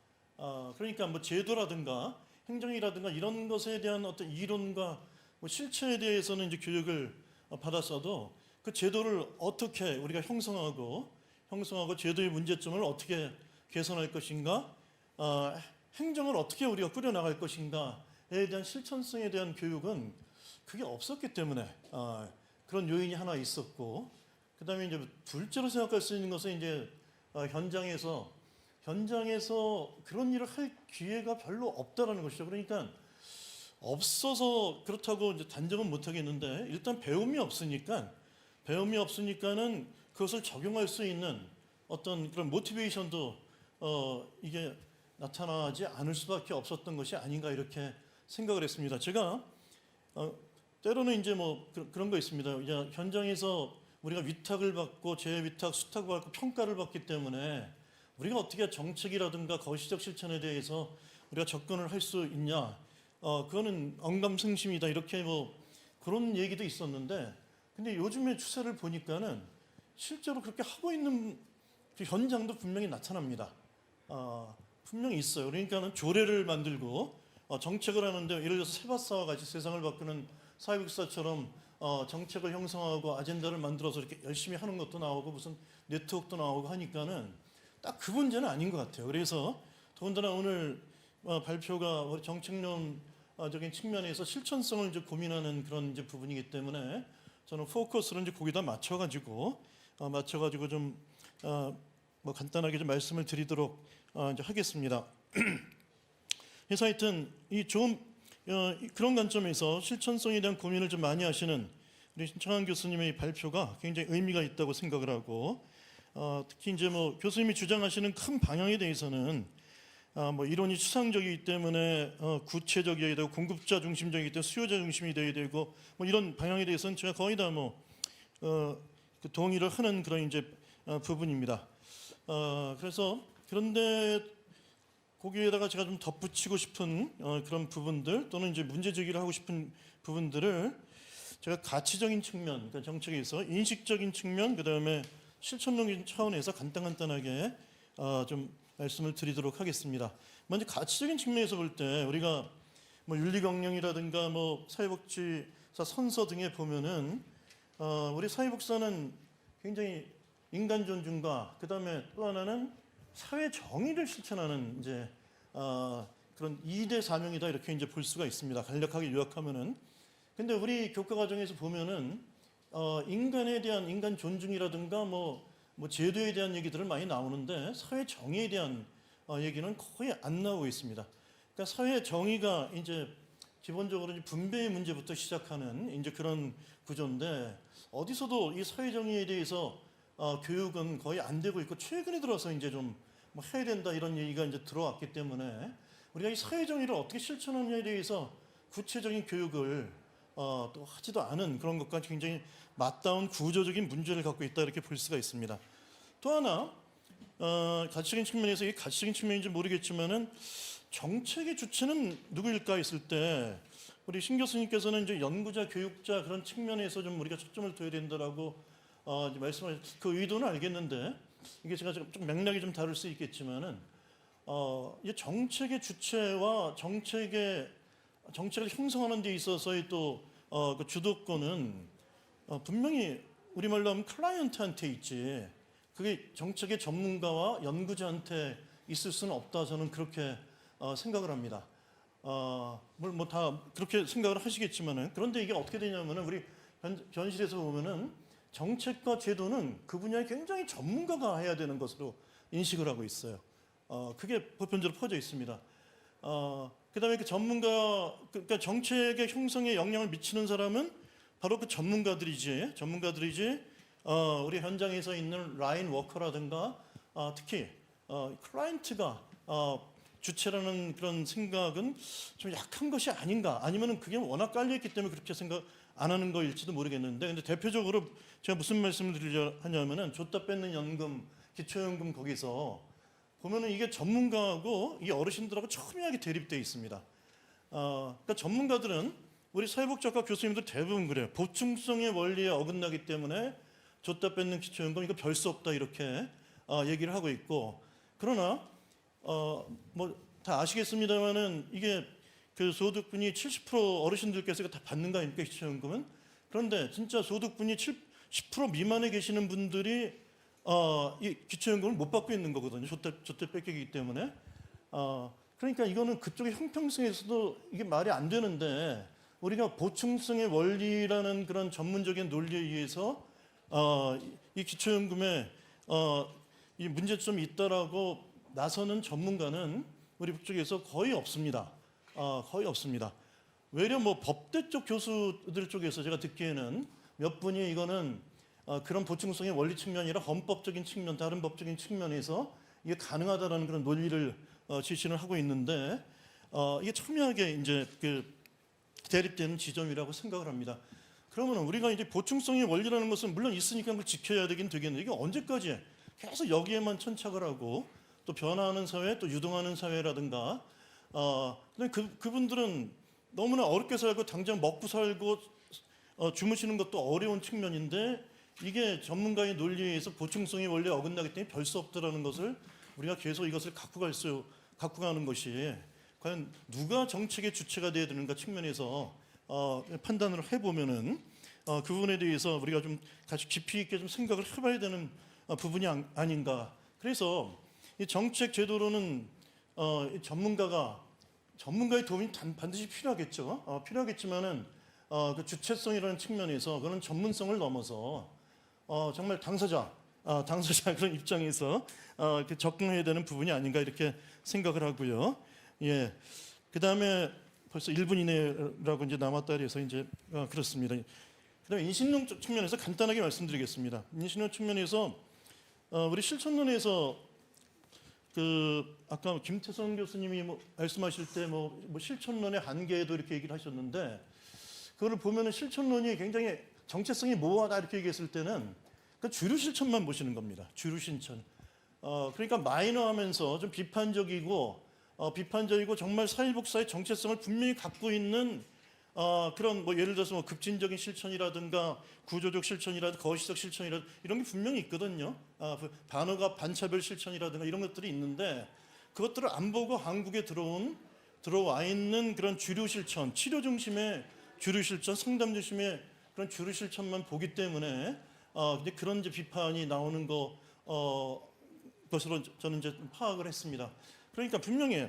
그러니까 뭐 제도라든가 행정이라든가 이런 것에 대한 어떤 이론과 뭐 실체에 대해서는 이제 교육을 받았어도 그 제도를 어떻게 우리가 형성하고 제도의 문제점을 어떻게 개선할 것인가, 행정을 어떻게 우리가 꾸려나갈 것인가에 대한 실천성에 대한 교육은 그게 없었기 때문에 그런 요인이 하나 있었고, 그다음에 이제 둘째로 생각할 수 있는 것은 이제 현장에서 그런 일을 할 기회가 별로 없다라는 것이죠. 그러니까 없어서 그렇다고 이제 단정은 못 하겠는데 일단 배움이 없으니까는 그것을 적용할 수 있는 어떤 그런 모티베이션도 이게 나타나지 않을 수밖에 없었던 것이 아닌가 이렇게 생각을 했습니다. 제가 때로는 이제 뭐 그런 거 있습니다. 이제 현장에서 우리가 위탁을 받고 재위탁, 수탁을 받고 평가를 받기 때문에 우리가 어떻게 정책이라든가 거시적 실천에 대해서 우리가 접근을 할 수 있냐? 그거는 언감생심이다 이렇게 뭐 그런 얘기도 있었는데, 근데 요즘의 추세를 보니까는 실제로 그렇게 하고 있는 그 현장도 분명히 나타납니다. 분명히 있어요. 그러니까는 조례를 만들고 정책을 하는데 예를 들어서 세바사와 같이 세상을 바꾸는 사회복사처럼 정책을 형성하고 아젠다를 만들어서 이렇게 열심히 하는 것도 나오고 무슨 네트워크도 나오고 하니까는 딱 그 문제는 아닌 것 같아요. 그래서 더군다나 오늘 발표가 정책론적인 측면에서 실천성을 이제 고민하는 그런 이제 부분이기 때문에 저는 포커스를 이제 거기다 맞춰가지고 좀 뭐 간단하게 좀 말씀을 드리도록 이제 하겠습니다. 그래서 하여튼 이 좀 그런 관점에서 실천성에 대한 고민을 좀 많이 하시는 우리 신창환 교수님의 발표가 굉장히 의미가 있다고 생각을 하고, 특히 이제 뭐 교수님이 주장하시는 큰 방향에 대해서는 뭐 이론이 추상적이기 때문에 구체적이어야 되고 공급자 중심적이기 때문에 수요자 중심이 되어야 되고 뭐 이런 방향에 대해서는 제가 거의 다 뭐 동의를 하는 그런 이제 부분입니다. 그래서 그런데 거기에다가 제가 좀 덧붙이고 싶은 그런 부분들 또는 이제 문제 제기를 하고 싶은 부분들을 제가 가치적인 측면, 그러니까 정책에서 인식적인 측면, 그 다음에 실천론적인 차원에서 간단하게 좀 말씀을 드리도록 하겠습니다. 먼저 가치적인 측면에서 볼 때 우리가 뭐 윤리경영이라든가 뭐 사회복지사 선서 등에 보면은 우리 사회복사는 굉장히 인간 존중과 그 다음에 또 하나는 사회 정의를 실천하는 이제 그런 2대 사명이다 이렇게 이제 볼 수가 있습니다. 간략하게 요약하면은. 근데 우리 교과 과정에서 보면은 인간에 대한 인간 존중이라든가 뭐 제도에 대한 얘기들을 많이 나오는데 사회 정의에 대한 얘기는 거의 안 나오고 있습니다. 그러니까 사회 정의가 이제 기본적으로 이제 분배의 문제부터 시작하는 이제 그런 구조인데 어디서도 이 사회정의에 대해서 교육은 거의 안 되고 있고 최근에 들어서 이제 좀 뭐 해야 된다 이런 얘기가 이제 들어왔기 때문에 우리가 이 사회정의를 어떻게 실천하느냐에 대해서 구체적인 교육을 또 하지도 않은 그런 것과 굉장히 맞닿은 구조적인 문제를 갖고 있다 이렇게 볼 수가 있습니다. 또 하나 가치적인 측면에서 이게 가치적인 측면인지 모르겠지만은 정책의 주체는 누구일까 했을 때 우리 신 교수님께서는 이제 연구자, 교육자 그런 측면에서 좀 우리가 초점을 둬야 된다라고 이제 말씀하신 그 의도는 알겠는데 이게 제가 좀 맥락이 좀 다를 수 있겠지만은 이 정책의 주체와 정책을 형성하는 데 있어서의 또 그 주도권은 분명히 우리말로 하면 클라이언트한테 있지 그게 정책의 전문가와 연구자한테 있을 수는 없다 저는 그렇게 생각을 합니다. 물론 뭐 다 그렇게 생각을 하시겠지만은 그런데 이게 어떻게 되냐면은 우리 현실에서 보면은 정책과 제도는 그 분야에 굉장히 전문가가 해야 되는 것으로 인식을 하고 있어요. 그게 보편적으로 퍼져 있습니다. 그다음에 그 전문가 그러니까 정책의 형성에 영향을 미치는 사람은 바로 그 전문가들이지 우리 현장에서 있는 라인 워커라든가 특히 클라이언트가 주체라는 그런 생각은 좀 약한 것이 아닌가 아니면은 그게 워낙 깔려있기 때문에 그렇게 생각 안 하는 거일지도 모르겠는데 근데 대표적으로 제가 무슨 말씀을 드리려 하냐면은 줬다 뺏는 연금 기초연금 거기서 보면은 이게 전문가하고 이 어르신들하고 첨예하게 대립되어 있습니다. 그러니까 전문가들은 우리 사회복지학과 교수님들 대부분 그래요. 보충성의 원리에 어긋나기 때문에 줬다 뺏는 기초연금 이거 별 수 없다 이렇게 얘기를 하고 있고 그러나 뭐 다 아시겠습니다만은 이게 그 소득분이 70% 어르신들께서 다 받는 거 아닙니까 기초연금은? 그런데 진짜 소득분이 10% 미만에 계시는 분들이 이 기초연금을 못 받고 있는 거거든요. 줬다 뺏기기 때문에. 그러니까 이거는 그쪽의 형평성에서도 이게 말이 안 되는데 우리가 보충성의 원리라는 그런 전문적인 논리에 의해서 이 기초연금에 이 문제점이 있다라고 나서는 전문가는 우리 북쪽에서 거의 없습니다. 거의 없습니다. 외려 뭐 법대 쪽 교수들 쪽에서 제가 듣기에는 몇 분이 이거는 그런 보충성의 원리 측면이라 헌법적인 측면, 다른 법적인 측면에서 이게 가능하다라는 그런 논리를 지시를 하고 있는데 이게 첨예하게 이제 그 대립되는 지점이라고 생각을 합니다. 그러면 우리가 이제 보충성의 원리라는 것은 물론 있으니까 그걸 지켜야 되긴 되겠는데 이게 언제까지 계속 여기에만 천착을 하고 또 변화하는 사회, 또 유동하는 사회라든가 근데 그분들은 너무나 어렵게 살고 당장 먹고 살고 주무시는 것도 어려운 측면인데 이게 전문가의 논리에 의해서 보충성의 원리에 어긋나기 때문에 별 수 없다라는 것을 우리가 계속 이것을 갖고 가는 것이 과연 누가 정책의 주체가 되어야 되는가 측면에서 판단을 해보면은 그 부분에 대해서 우리가 좀 같이 깊이 있게 좀 생각을 해봐야 되는 부분이 아닌가. 그래서 이 정책 제도로는 전문가의 도움이 반드시 필요하겠죠. 필요하겠지만은 그 주체성이라는 측면에서 그런 전문성을 넘어서 정말 당사자 그런 입장에서 접근해야 되는 부분이 아닌가 이렇게 생각을 하고요. 예. 그다음에 벌써 1분 이내라고 이제 남았다 그래서 이제 그렇습니다. 그다음에 인신론 측면에서 간단하게 말씀드리겠습니다. 인신론 측면에서 우리 실천론에서 그 아까 김태성 교수님이 뭐 말씀하실 때 뭐 실천론의 한계에도 이렇게 얘기를 하셨는데 그거를 보면은 실천론이 굉장히 정체성이 모호하다 이렇게 얘기했을 때는 그 주류 실천만 보시는 겁니다. 주류 실천. 그러니까 마이너하면서 좀 비판적이고 정말 사회복사의 정체성을 분명히 갖고 있는 그런 뭐 예를 들어서 뭐 급진적인 실천이라든가 구조적 실천이라든가 거시적 실천이라든가 이런 게 분명히 있거든요. 반어가 반차별 실천이라든가 이런 것들이 있는데 그것들을 안 보고 한국에 들어와 있는 그런 주류 실천, 치료 중심의 주류 실천, 상담 중심의 그런 주류 실천만 보기 때문에 근데 그런 이제 비판이 나오는 것으로 저는 이제 파악을 했습니다. 그러니까 분명히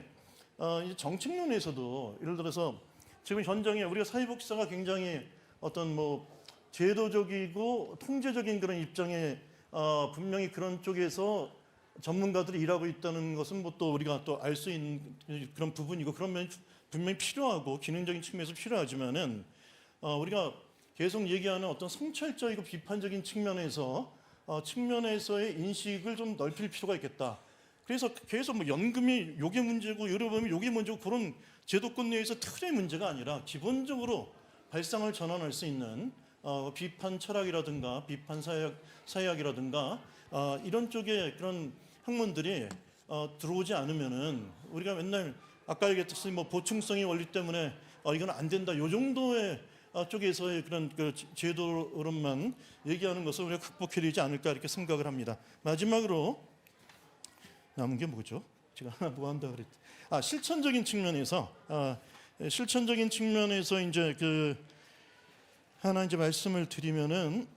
이제 정책론에서도 예를 들어서 지금 현장에 우리가 사회복지사가 굉장히 어떤 뭐 제도적이고 통제적인 그런 입장에 분명히 그런 쪽에서 전문가들이 일하고 있다는 것은 뭐 또 우리가 또 알 수 있는 그런 부분이고 그런 면이 분명히 필요하고 기능적인 측면에서 필요하지만은 우리가 계속 얘기하는 어떤 성찰적이고 비판적인 측면에서의 인식을 좀 넓힐 필요가 있겠다. 그래서 계속 뭐 연금이 요게 문제고 의료보험이 요게 문제고 그런 제도권 내에서 틀의 문제가 아니라 기본적으로 발상을 전환할 수 있는 비판 철학이라든가 비판 사회학이라든가 이런 쪽의 그런 학문들이 들어오지 않으면은 우리가 맨날 아까 얘기했듯이 뭐 보충성의 원리 때문에 이건 안 된다 요 정도의 쪽에서의 그런 그 제도론만 얘기하는 것을 우리가 극복해야 되지 않을까 이렇게 생각을 합니다. 마지막으로 남은 게 뭐죠? 제가 하나 뭐 한다 그랬. 실천적인 측면에서 이제 그 하나 이제 말씀을 드리면은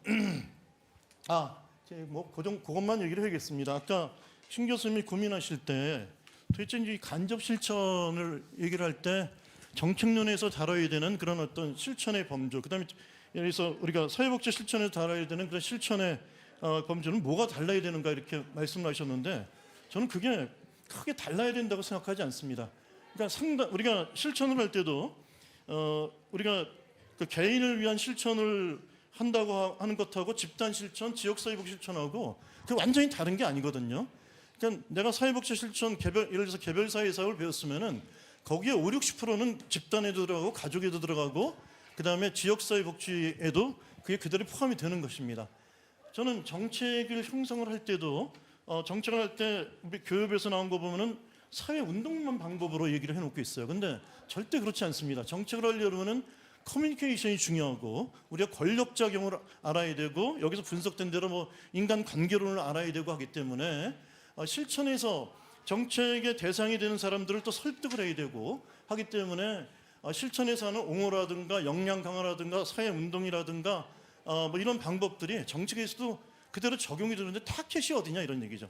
뭐 그것만 얘기를 해야겠습니다. 아까 신 교수님이 고민하실 때 도대체 이 간접 실천을 얘기를 할 때 정책론에서 다뤄야 되는 그런 어떤 실천의 범주, 그다음에 예를 들어서 우리가 사회복지 실천에서 다뤄야 되는 그런 실천의 범주는 뭐가 달라야 되는가 이렇게 말씀을 하셨는데 저는 그게 크게 달라야 된다고 생각하지 않습니다. 그러니까 우리가 실천을 할 때도 우리가 그 개인을 위한 실천을 한다고 하는 것하고 집단 실천, 지역 사회복지 실천하고 그 완전히 다른 게 아니거든요. 그러니까 내가 사회복지 실천 예를 들어서 개별 사회 사업을 배웠으면은 거기에 50-60%는 집단에도 들어가고 가족에도 들어가고 그다음에 지역 사회복지에도 그게 그대로 포함이 되는 것입니다. 저는 정책을 형성을 할 때도 정책을 할 때 교육에서 나온 거 보면은 사회 운동만 방법으로 얘기를 해놓고 있어요. 근데 절대 그렇지 않습니다. 정책을 하려면은 커뮤니케이션이 중요하고 우리가 권력 작용을 알아야 되고 여기서 분석된 대로 뭐 인간 관계론을 알아야 되고 하기 때문에 실천에서 정책의 대상이 되는 사람들을 또 설득을 해야 되고 하기 때문에 실천에서 하는 옹호라든가 역량 강화라든가 사회 운동이라든가 뭐 이런 방법들이 정책에서도 그대로 적용이 되는데 타켓이 어디냐 이런 얘기죠.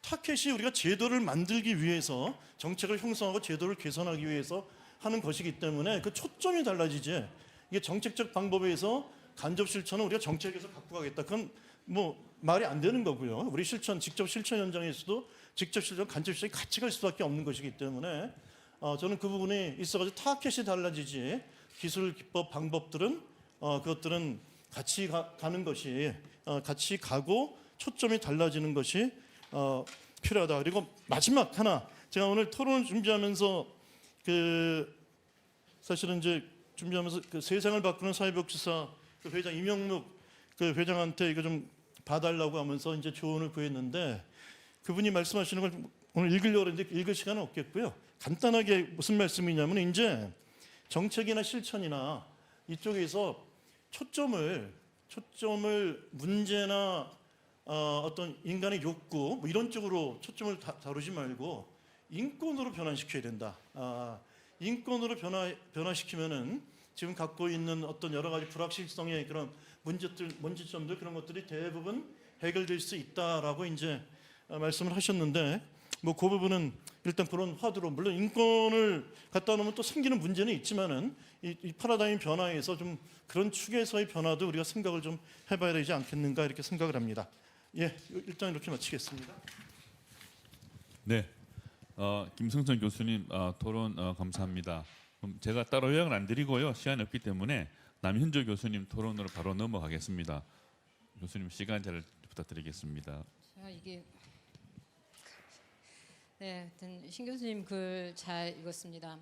타켓이 우리가 제도를 만들기 위해서 정책을 형성하고 제도를 개선하기 위해서 하는 것이기 때문에 그 초점이 달라지지. 이게 정책적 방법에서 간접 실천은 우리가 정책에서 갖고 가겠다. 그건 뭐 말이 안 되는 거고요. 우리 직접 실천 현장에서도 직접 실천, 간접 실천이 같이 갈 수밖에 없는 것이기 때문에 저는 그 부분이 있어가지고 타켓이 달라지지 기술, 기법, 방법들은 그것들은 같이 가는 것이 같이 가고 초점이 달라지는 것이 필요하다. 그리고 마지막 하나 제가 오늘 토론을 준비하면서 사실은 이제 준비하면서 그 세상을 바꾸는 사회복지사 그 회장 이명묵 그 회장한테 이거 좀 봐달라고 하면서 이제 조언을 구했는데 그분이 말씀하시는 걸 오늘 읽으려고 했는데 읽을 시간은 없겠고요. 간단하게 무슨 말씀이냐면 이제 정책이나 실천이나 이쪽에서 초점을 문제나 어떤 인간의 욕구 뭐 이런 쪽으로 초점을 다루지 말고 인권으로 변환시켜야 된다. 인권으로 변화시키면은 지금 갖고 있는 어떤 여러 가지 불확실성의 그런 문제점들 그런 것들이 대부분 해결될 수 있다라고 이제 말씀을 하셨는데 뭐 그 부분은 일단 그런 화두로 물론 인권을 갖다 놓으면 또 생기는 문제는 있지만은 이 파라다임 변화에서 좀 그런 축에서의 변화도 우리가 생각을 좀 해봐야 되지 않겠는가 이렇게 생각을 합니다. 예, 일단 이렇게 마치겠습니다. 네, 김성천 교수님 토론 감사합니다. 그럼 제가 따로 요약을 안 드리고요. 시간이 없기 때문에 남현주 교수님 토론으로 바로 넘어가겠습니다. 교수님 시간 잘 부탁드리겠습니다. 제가 이게 네, 하여튼 신 교수님 글 잘 읽었습니다.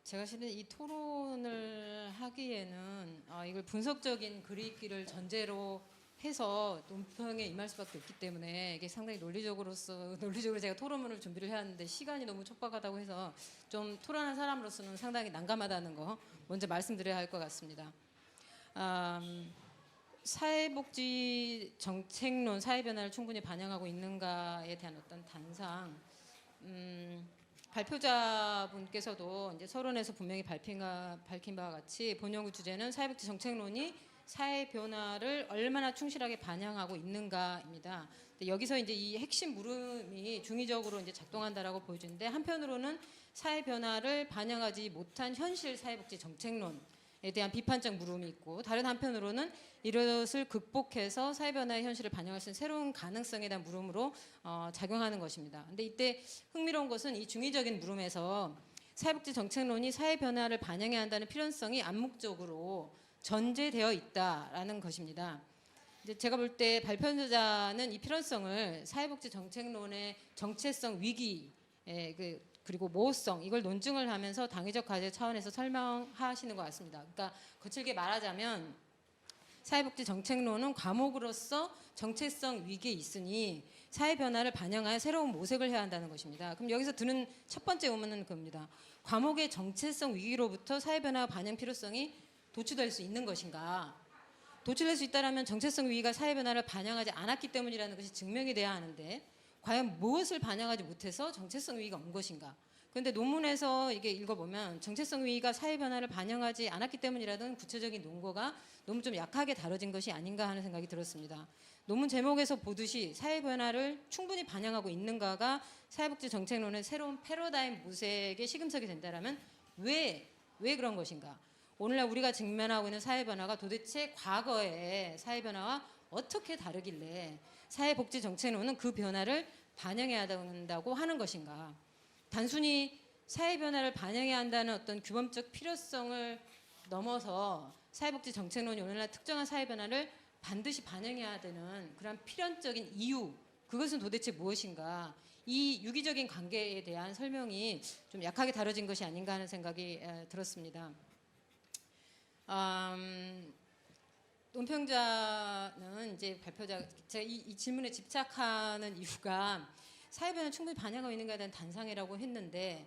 제가 실은 이 토론을 하기에는 이걸 분석적인 글 읽기를 전제로 해서 논평에 임할 수밖에 없기 때문에 이게 상당히 논리적으로 제가 토론문을 준비를 해야 하는데 시간이 너무 촉박하다고 해서 좀 토론한 사람으로서는 상당히 난감하다는 거 먼저 말씀드려야 할 것 같습니다. 사회복지 정책론, 사회 변화를 충분히 반영하고 있는가에 대한 어떤 단상, 발표자분께서도 이제 서론에서 분명히 밝힌 바와 같이 본연구 주제는 사회복지 정책론이 사회 변화를 얼마나 충실하게 반영하고 있는가입니다. 여기서 이제 이 핵심 물음이 중의적으로 이제 작동한다라고 보여지는데 한편으로는 사회 변화를 반영하지 못한 현실 사회복지 정책론 대한 비판적 물음이 있고, 다른 한편으로는 이것을 극복해서 사회변화의 현실을 반영할 수 있는 새로운 가능성에 대한 물음으로 작용하는 것입니다. 근데 이때 흥미로운 것은 이 중의적인 물음에서 사회복지 정책론이 사회변화를 반영해야 한다는 필연성이 암묵적으로 전제되어 있다라는 것입니다. 이제 제가 볼 때 발표자는 이 필연성을 사회복지 정책론의 정체성 위기, 그리고 모호성, 이걸 논증을 하면서 당위적 과제 차원에서 설명하시는 것 같습니다. 그러니까 거칠게 말하자면 사회복지 정책론은 과목으로서 정체성 위기에 있으니 사회 변화를 반영하여 새로운 모색을 해야 한다는 것입니다. 그럼 여기서 드는 첫 번째 의문은 그겁니다. 과목의 정체성 위기로부터 사회 변화 반영 필요성이 도출될 수 있는 것인가? 도출될 수 있다면 정체성 위기가 사회 변화를 반영하지 않았기 때문이라는 것이 증명이 돼야 하는데, 과연 무엇을 반영하지 못해서 정체성 위기가 온 것인가? 그런데 논문에서 이게 읽어보면 정체성 위기가 사회 변화를 반영하지 않았기 때문이라는 구체적인 논거가 너무 좀 약하게 다뤄진 것이 아닌가 하는 생각이 들었습니다. 논문 제목에서 보듯이 사회 변화를 충분히 반영하고 있는가가 사회복지 정책론의 새로운 패러다임 모색의 시금석이 된다면 왜 그런 것인가? 오늘날 우리가 직면하고 있는 사회 변화가 도대체 과거의 사회 변화와 어떻게 다르길래 사회복지 정책론은 그 변화를 반영해야 한다고 하는 것인가? 단순히 사회 변화를 반영해야 한다는 어떤 규범적 필요성을 넘어서 사회복지 정책론이 오늘날 특정한 사회 변화를 반드시 반영해야 되는 그런 필연적인 이유, 그것은 도대체 무엇인가? 이 유기적인 관계에 대한 설명이 좀 약하게 다뤄진 것이 아닌가 하는 생각이 들었습니다. 논평자는 이제 발표자, 제가 이 질문에 집착하는 이유가 사회 변화를 충분히 반영하고 있는가에 대한 단상이라고 했는데,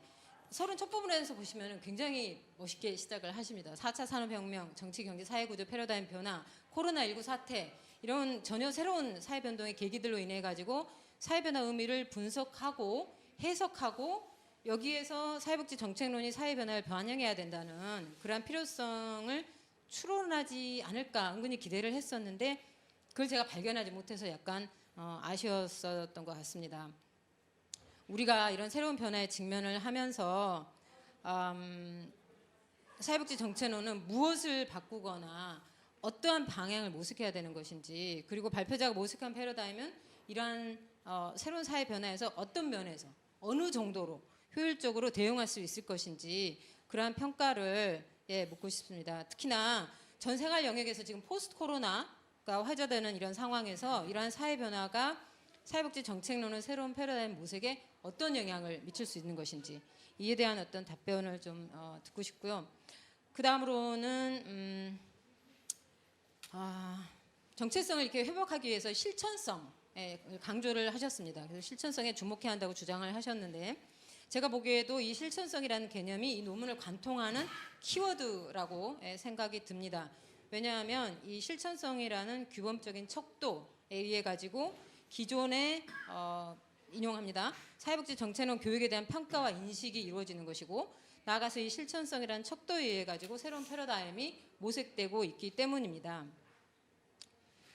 31부분에서 보시면 굉장히 멋있게 시작을 하십니다. 4차 산업혁명, 정치, 경제, 사회구조, 패러다임 변화, 코로나19 사태, 이런 전혀 새로운 사회변동의 계기들로 인해 가지고 사회변화 의미를 분석하고 해석하고 여기에서 사회복지 정책론이 사회변화를 반영해야 된다는 그러한 필요성을 추론하지 않을까 은근히 기대를 했었는데, 그걸 제가 발견하지 못해서 약간 아쉬웠었던 것 같습니다. 우리가 이런 새로운 변화에 직면을 하면서 사회복지 정책론은 무엇을 바꾸거나 어떠한 방향을 모색해야 되는 것인지, 그리고 발표자가 모색한 패러다임은 이러한 새로운 사회 변화에서 어떤 면에서 어느 정도로 효율적으로 대응할 수 있을 것인지, 그러한 평가를 묻고 싶습니다. 특히나 전 생활 영역에서 지금 포스트 코로나가 화제되는 이런 상황에서 이러한 사회 변화가 사회복지 정책론의 새로운 패러다임 모색에 어떤 영향을 미칠 수 있는 것인지, 이에 대한 어떤 답변을 좀 듣고 싶고요. 그 다음으로는 정체성을 이렇게 회복하기 위해서 실천성 강조를 하셨습니다. 그래서 실천성에 주목해야 한다고 주장을 하셨는데, 제가 보기에도 이 실천성이라는 개념이 이 논문을 관통하는 키워드라고 생각이 듭니다. 왜냐하면 이 실천성이라는 규범적인 척도에 의해 가지고 기존의 인용합니다. 사회복지 정책론 교육에 대한 평가와 인식이 이루어지는 것이고, 나아가서 이 실천성이라는 척도에 의해 가지고 새로운 패러다임이 모색되고 있기 때문입니다.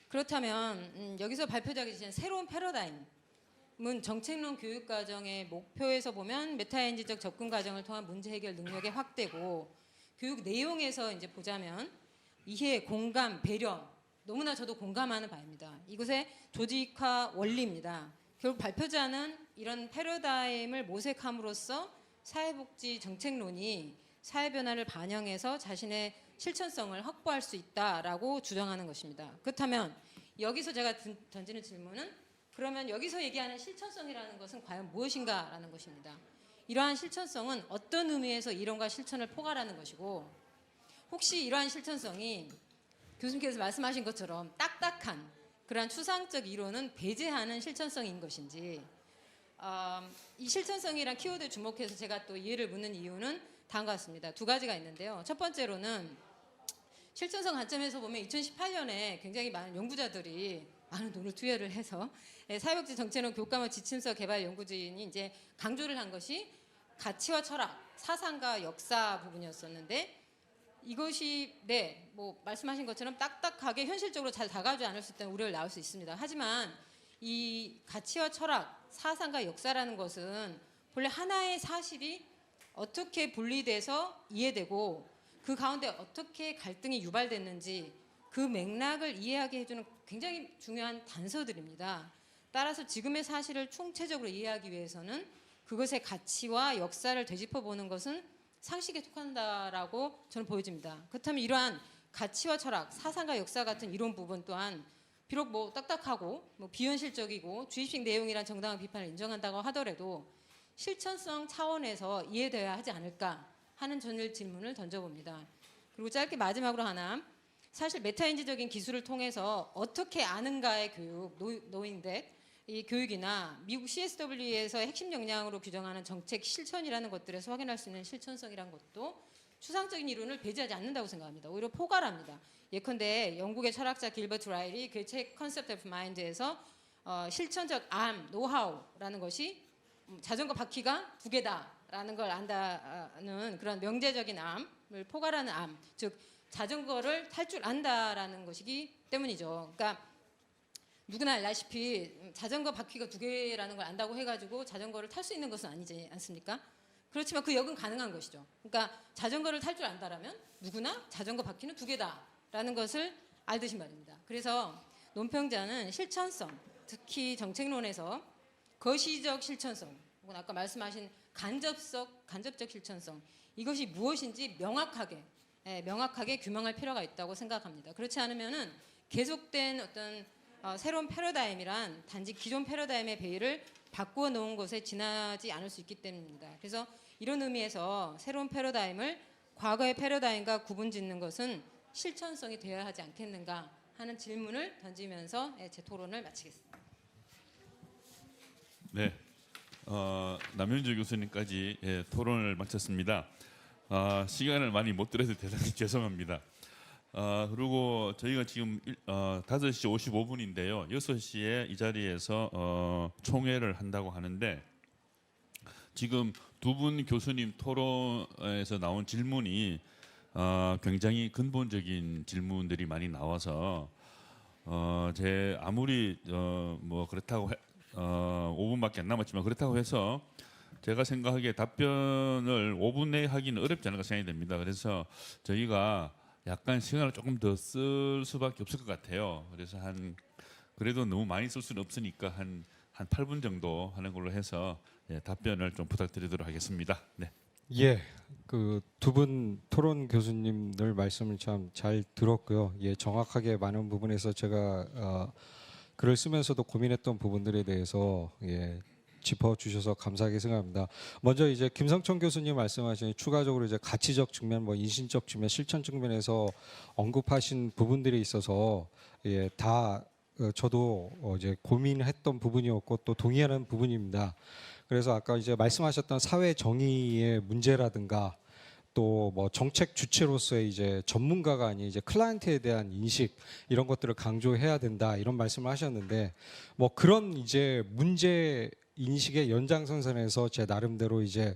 그렇다면 여기서 발표자가 지적한 새로운 패러다임은 정책론 교육과정의 목표에서 보면 메타인지적 접근 과정을 통한 문제 해결 능력의 확대고, 교육 내용에서 이제 보자면 이해, 공감, 배려, 너무나 저도 공감하는 바입니다. 이것의 조직화 원리입니다. 결국 발표자는 이런 패러다임을 모색함으로써 사회복지 정책론이 사회 변화를 반영해서 자신의 실천성을 확보할 수 있다라고 주장하는 것입니다. 그렇다면 여기서 제가 던지는 질문은, 그러면 여기서 얘기하는 실천성이라는 것은 과연 무엇인가라는 것입니다. 이러한 실천성은 어떤 의미에서 이론과 실천을 포괄하는 것이고, 혹시 이러한 실천성이 교수님께서 말씀하신 것처럼 딱딱한 그러한 추상적 이론은 배제하는 실천성인 것인지, 이 실천성이란 키워드에 주목해서 제가 또 이해를 묻는 이유는 다음과 같습니다. 두 가지가 있는데요. 첫 번째로는 실천성 관점에서 보면 2018년에 굉장히 많은 연구자들이 많은 돈을 투여를 해서 사회복지 정책론 교과목 지침서 개발 연구진이 이제 강조를 한 것이 가치와 철학, 사상과 역사 부분이었었는데, 이것이 뭐 말씀하신 것처럼 딱딱하게 현실적으로 잘 다가오지 않을 수 있다는 우려를 나올 수 있습니다. 하지만 이 가치와 철학, 사상과 역사라는 것은 본래 하나의 사실이 어떻게 분리돼서 이해되고 그 가운데 어떻게 갈등이 유발됐는지 그 맥락을 이해하게 해주는 굉장히 중요한 단서들입니다. 따라서 지금의 사실을 총체적으로 이해하기 위해서는 그것의 가치와 역사를 되짚어보는 것은 상식에 속한다라고 저는 보여집니다. 그렇다면 이러한 가치와 철학, 사상과 역사 같은 이론 부분 또한 비록 뭐 딱딱하고 뭐 비현실적이고 주입식 내용이란 정당한 비판을 인정한다고 하더라도 실천성 차원에서 이해되어야 하지 않을까 하는 전일 질문을 던져봅니다. 그리고 짧게 마지막으로 하나, 사실 메타인지적인 기술을 통해서 어떻게 아는가의 교육, 노잉댓 이 교육이나 미국 CSW에서 핵심 역량으로 규정하는 정책 실천이라는 것들에서 확인할 수 있는 실천성이라는 것도 추상적인 이론을 배제하지 않는다고 생각합니다. 오히려 포괄합니다. 예컨대 영국의 철학자 길버트 라일이 그 책 컨셉트 오브 마인드에서 실천적 암, 노하우라는 것이 자전거 바퀴가 두 개다라는 걸 안다는 그런 명제적인 암을 포괄하는 암, 즉 자전거를 탈 줄 안다라는 것이기 때문이죠. 그러니까 누구나 알다시피 자전거 바퀴가 두 개라는 걸 안다고 해가지고 자전거를 탈 수 있는 것은 아니지 않습니까? 그렇지만 그 역은 가능한 것이죠. 그러니까 자전거를 탈 줄 안다라면 누구나 자전거 바퀴는 두 개다라는 것을 알듯이 말입니다. 그래서 논평자는 실천성, 특히 정책론에서 거시적 실천성, 혹은 아까 말씀하신 간접적 실천성, 이것이 무엇인지 명확하게 규명할 필요가 있다고 생각합니다. 그렇지 않으면은 계속된 어떤 새로운 패러다임이란 단지 기존 패러다임의 배열을 바꾸어 놓은 것에 지나지 않을 수 있기 때문입니다. 그래서 이런 의미에서 새로운 패러다임을 과거의 패러다임과 구분짓는 것은 실천성이 되어야 하지 않겠는가 하는 질문을 던지면서 제 토론을 마치겠습니다. 네, 남현주 교수님까지 토론을 마쳤습니다. 시간을 많이 못 들여서 대단히 죄송합니다. 그리고 저희가 지금 5시 55분인데요. 6시에 이 자리에서 총회를 한다고 하는데 지금 두 분 교수님 토론에서 나온 질문이 굉장히 근본적인 질문들이 많이 나와서 제 아무리 뭐 그렇다고 5분밖에 안 남았지만 그렇다고 해서 제가 생각하기에 답변을 5분 내에 하기는 어렵지 않을까 생각이 됩니다. 그래서 저희가 약간 시간을 조금 더 쓸 수밖에 없을 것 같아요. 그래서 그래도 너무 많이 쓸 수는 없으니까 한 8분 정도 하는 걸로 해서 답변을 좀 부탁드리도록 하겠습니다. 네. 예, 그 두 분 토론 교수님들 말씀을 참 잘 들었고요. 예, 정확하게 많은 부분에서 제가 글을 쓰면서도 고민했던 부분들에 대해서 짚어주셔서 감사하게 생각합니다. 먼저 이제 김성천 교수님 말씀하신 추가적으로 이제 가치적 측면, 뭐 인신적 측면, 실천 측면에서 언급하신 부분들이 있어서 다 저도 이제 고민했던 부분이었고 또 동의하는 부분입니다. 그래서 아까 이제 말씀하셨던 사회 정의의 문제라든가 또 뭐 정책 주체로서의 이제 전문가가 아닌 이제 클라이언트에 대한 인식 이런 것들을 강조해야 된다 이런 말씀을 하셨는데 뭐 그런 이제 문제 인식의 연장선상에서 제 나름대로 이제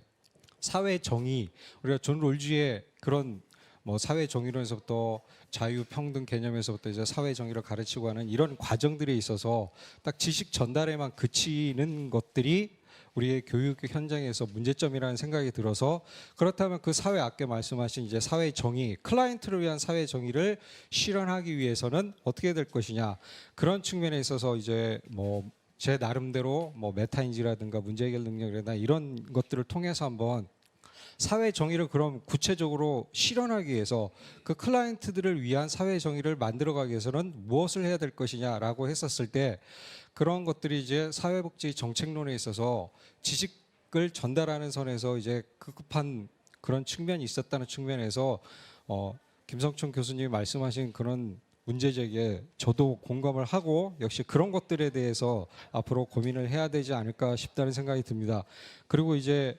사회 정의 우리가 존 롤주의 그런 뭐 사회 정의론에서부터 자유 평등 개념에서부터 이제 사회 정의를 가르치고 하는 이런 과정들에 있어서 딱 지식 전달에만 그치는 것들이 우리의 교육 현장에서 문제점이라는 생각이 들어서 그렇다면 그 사회 아까 말씀하신 이제 사회 정의, 클라이언트를 위한 사회 정의를 실현하기 위해서는 어떻게 될 것이냐 그런 측면에 있어서 이제 뭐 제 나름대로 뭐 메타인지라든가 문제 해결 능력이라든가 이런 것들을 통해서 한번 사회 정의를 그럼 구체적으로 실현하기 위해서 그 클라이언트들을 위한 사회 정의를 만들어가기 위해서는 무엇을 해야 될 것이냐라고 했었을 때 그런 것들이 이제 사회복지 정책론에 있어서 지식을 전달하는 선에서 이제 급급한 그런 측면이 있었다는 측면에서 김성천 교수님이 말씀하신 그런 문제제기에 저도 공감을 하고 역시 그런 것들에 대해서 앞으로 고민을 해야 되지 않을까 싶다는 생각이 듭니다. 그리고 이제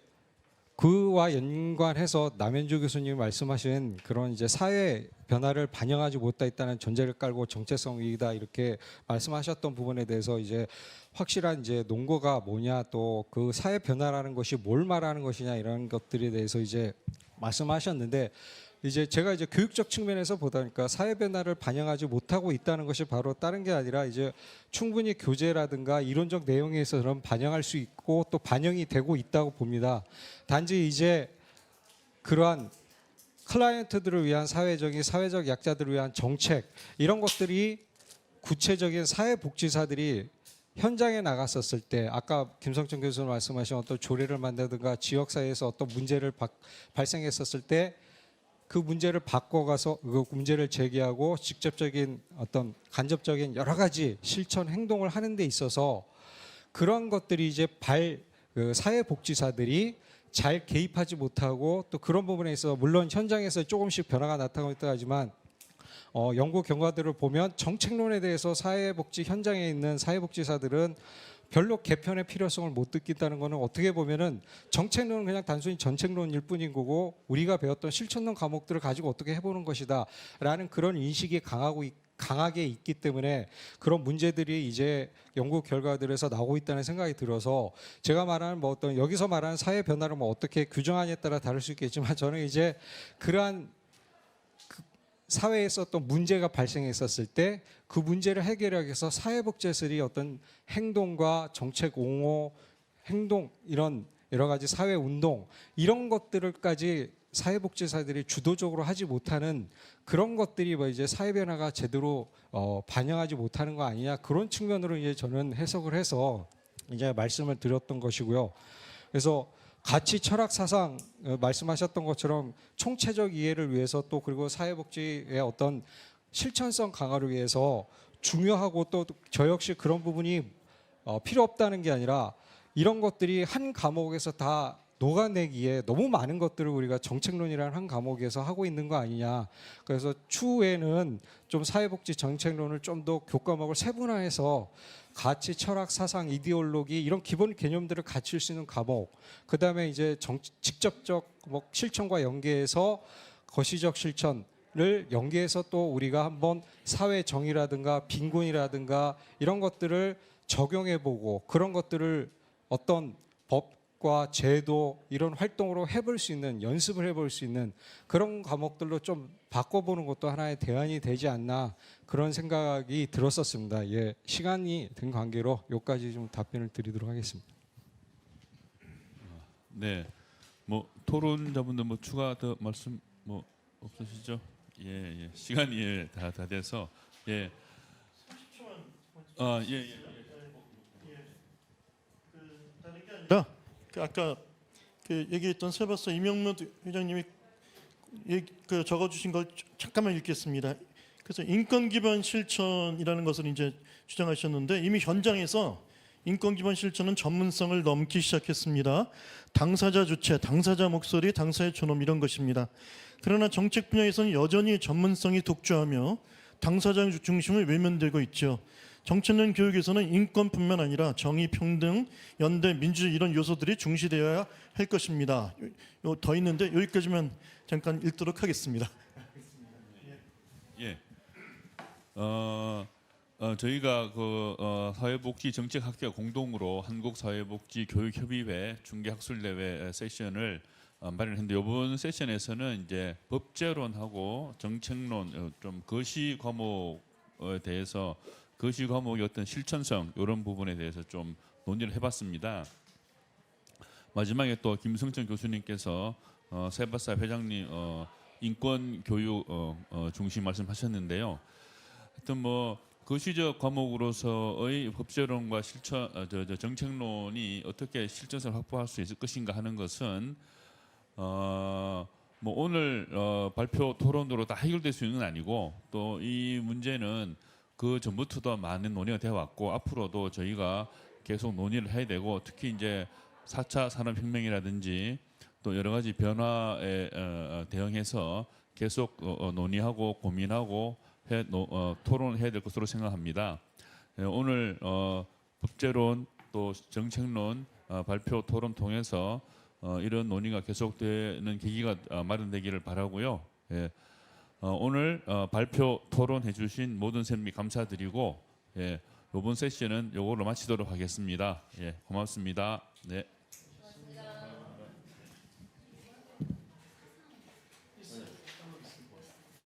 그와 연관해서 남현주 교수님이 말씀하신 그런 이제 사회 변화를 반영하지 못했다는 전제를 깔고 정체성 위기다 이렇게 말씀하셨던 부분에 대해서 이제 확실한 이제 논거가 뭐냐 또 그 사회 변화라는 것이 뭘 말하는 것이냐 이런 것들에 대해서 이제 말씀하셨는데 이제 제가 이제 교육적 측면에서 보다니까 사회 변화를 반영하지 못하고 있다는 것이 바로 다른 게 아니라 이제 충분히 교재라든가 이론적 내용에 있어서는 반영할 수 있고 또 반영이 되고 있다고 봅니다. 단지 이제 그러한 클라이언트들을 위한 사회적 약자들을 위한 정책 이런 것들이 구체적인 사회복지사들이 현장에 나갔었을 때 아까 김성천 교수님 말씀하신 어떤 조례를 만들든가 지역사회에서 어떤 문제를 발생했었을 때 그 문제를 바꿔가서 그 문제를 제기하고 직접적인 어떤 간접적인 여러 가지 실천 행동을 하는 데 있어서 그런 것들이 이제 그 사회복지사들이 잘 개입하지 못하고 또 그런 부분에 있어서 물론 현장에서 조금씩 변화가 나타나고 있다 하지만 연구 결과들을 보면 정책론에 대해서 사회복지 현장에 있는 사회복지사들은 별로 개편의 필요성을 못 느낀다는 것은 어떻게 보면은 정책론은 그냥 단순히 정책론일 뿐인 거고 우리가 배웠던 실천론 과목들을 가지고 어떻게 해보는 것이다라는 그런 인식이 강하게 있기 때문에 그런 문제들이 이제 연구 결과들에서 나오고 있다는 생각이 들어서 제가 말하는 뭐 어떤 여기서 말하는 사회 변화를 뭐 어떻게 규정하냐에 따라 다를 수 있겠지만 저는 이제 그러한 사회에서 어떤 문제가 발생했었을 때 그 문제를 해결하기 위해서 사회복지사들이 어떤 행동과 정책 옹호, 행동 이런 여러 가지 사회 운동 이런 것들을까지 사회복지사들이 주도적으로 하지 못하는 그런 것들이 뭐 이제 사회 변화가 제대로 반영하지 못하는 거 아니냐 그런 측면으로 이제 저는 해석을 해서 이제 말씀을 드렸던 것이고요. 그래서 가치 철학 사상 말씀하셨던 것처럼 총체적 이해를 위해서 또 그리고 사회복지의 어떤 실천성 강화를 위해서 중요하고 또 저 역시 그런 부분이 필요 없다는 게 아니라 이런 것들이 한 과목에서 다 녹아내기에 너무 많은 것들을 우리가 정책론이라는 한 과목에서 하고 있는 거 아니냐. 그래서 추후에는 좀 사회복지 정책론을 좀 더 교과목을 세분화해서 가치, 철학, 사상, 이데올로기 이런 기본 개념들을 갖출 수 있는 과목. 그다음에 이제 직접적 실천과 연계해서 거시적 실천을 연계해서 또 우리가 한번 사회 정의라든가 빈곤이라든가 이런 것들을 적용해보고 그런 것들을 어떤 법과 제도 이런 활동으로 해볼 수 있는 연습을 해볼 수 있는 그런 과목들로 좀 바꿔보는 것도 하나의 대안이 되지 않나 그런 생각이 들었었습니다. 예, 시간이 된 관계로 여기까지 좀 답변을 드리도록 하겠습니다. 네, 뭐 토론자분들 뭐 추가 더 말씀 뭐 없으시죠? 예, 시간이 다 돼서 예, 아까 그 얘기했던 세바사 이명무 회장님이 그 적어주신 걸 잠깐만 읽겠습니다. 그래서 인권 기반 실천이라는 것을 이제 주장하셨는데 이미 현장에서 인권 기반 실천은 전문성을 넘기 시작했습니다. 당사자 주체, 당사자 목소리, 당사의 존엄 이런 것입니다. 그러나 정책 분야에서는 여전히 전문성이 독주하며 당사자 중심을 외면되고 있죠. 정책론 교육에서는 인권뿐만 아니라 정의, 평등, 연대, 민주주의 이런 요소들이 중시되어야 할 것입니다. 더 있는데 여기까지만 잠깐 읽도록 하겠습니다. 예. 저희가 그 사회복지정책학회 공동으로 한국사회복지교육협의회 중개학술대회 세션을 마련했는데 이번 세션에서는 이제 법제론하고 정책론 좀 거시 과목에 대해서 거시 과목의 어떤 실천성 이런 부분에 대해서 좀 논의를 해봤습니다. 마지막에 또 김성천 교수님께서 세바사 회장님 인권 교육 중심 말씀하셨는데요. 하여튼 뭐 거시적 과목으로서의 법제론과 실천 정책론이 어떻게 실천성을 확보할 수 있을 것인가 하는 것은 뭐 오늘 발표 토론으로 다 해결될 수 있는 건 아니고 또 이 문제는 그 전부터도 많은 논의가 되어 왔고 앞으로도 저희가 계속 논의를 해야 되고 특히 이제 4차 산업혁명이라든지 또 여러 가지 변화에 대응해서 계속 논의하고 고민하고 토론을 해야 될 것으로 생각합니다. 오늘 법제론 또 정책론 발표 토론 통해서 이런 논의가 계속되는 계기가 마련되기를 바라고요. 예. 오늘 발표 토론해 주신 모든 선생님 감사드리고 이번 세션은 요걸로 마치도록 하겠습니다. 예, 고맙습니다. 네.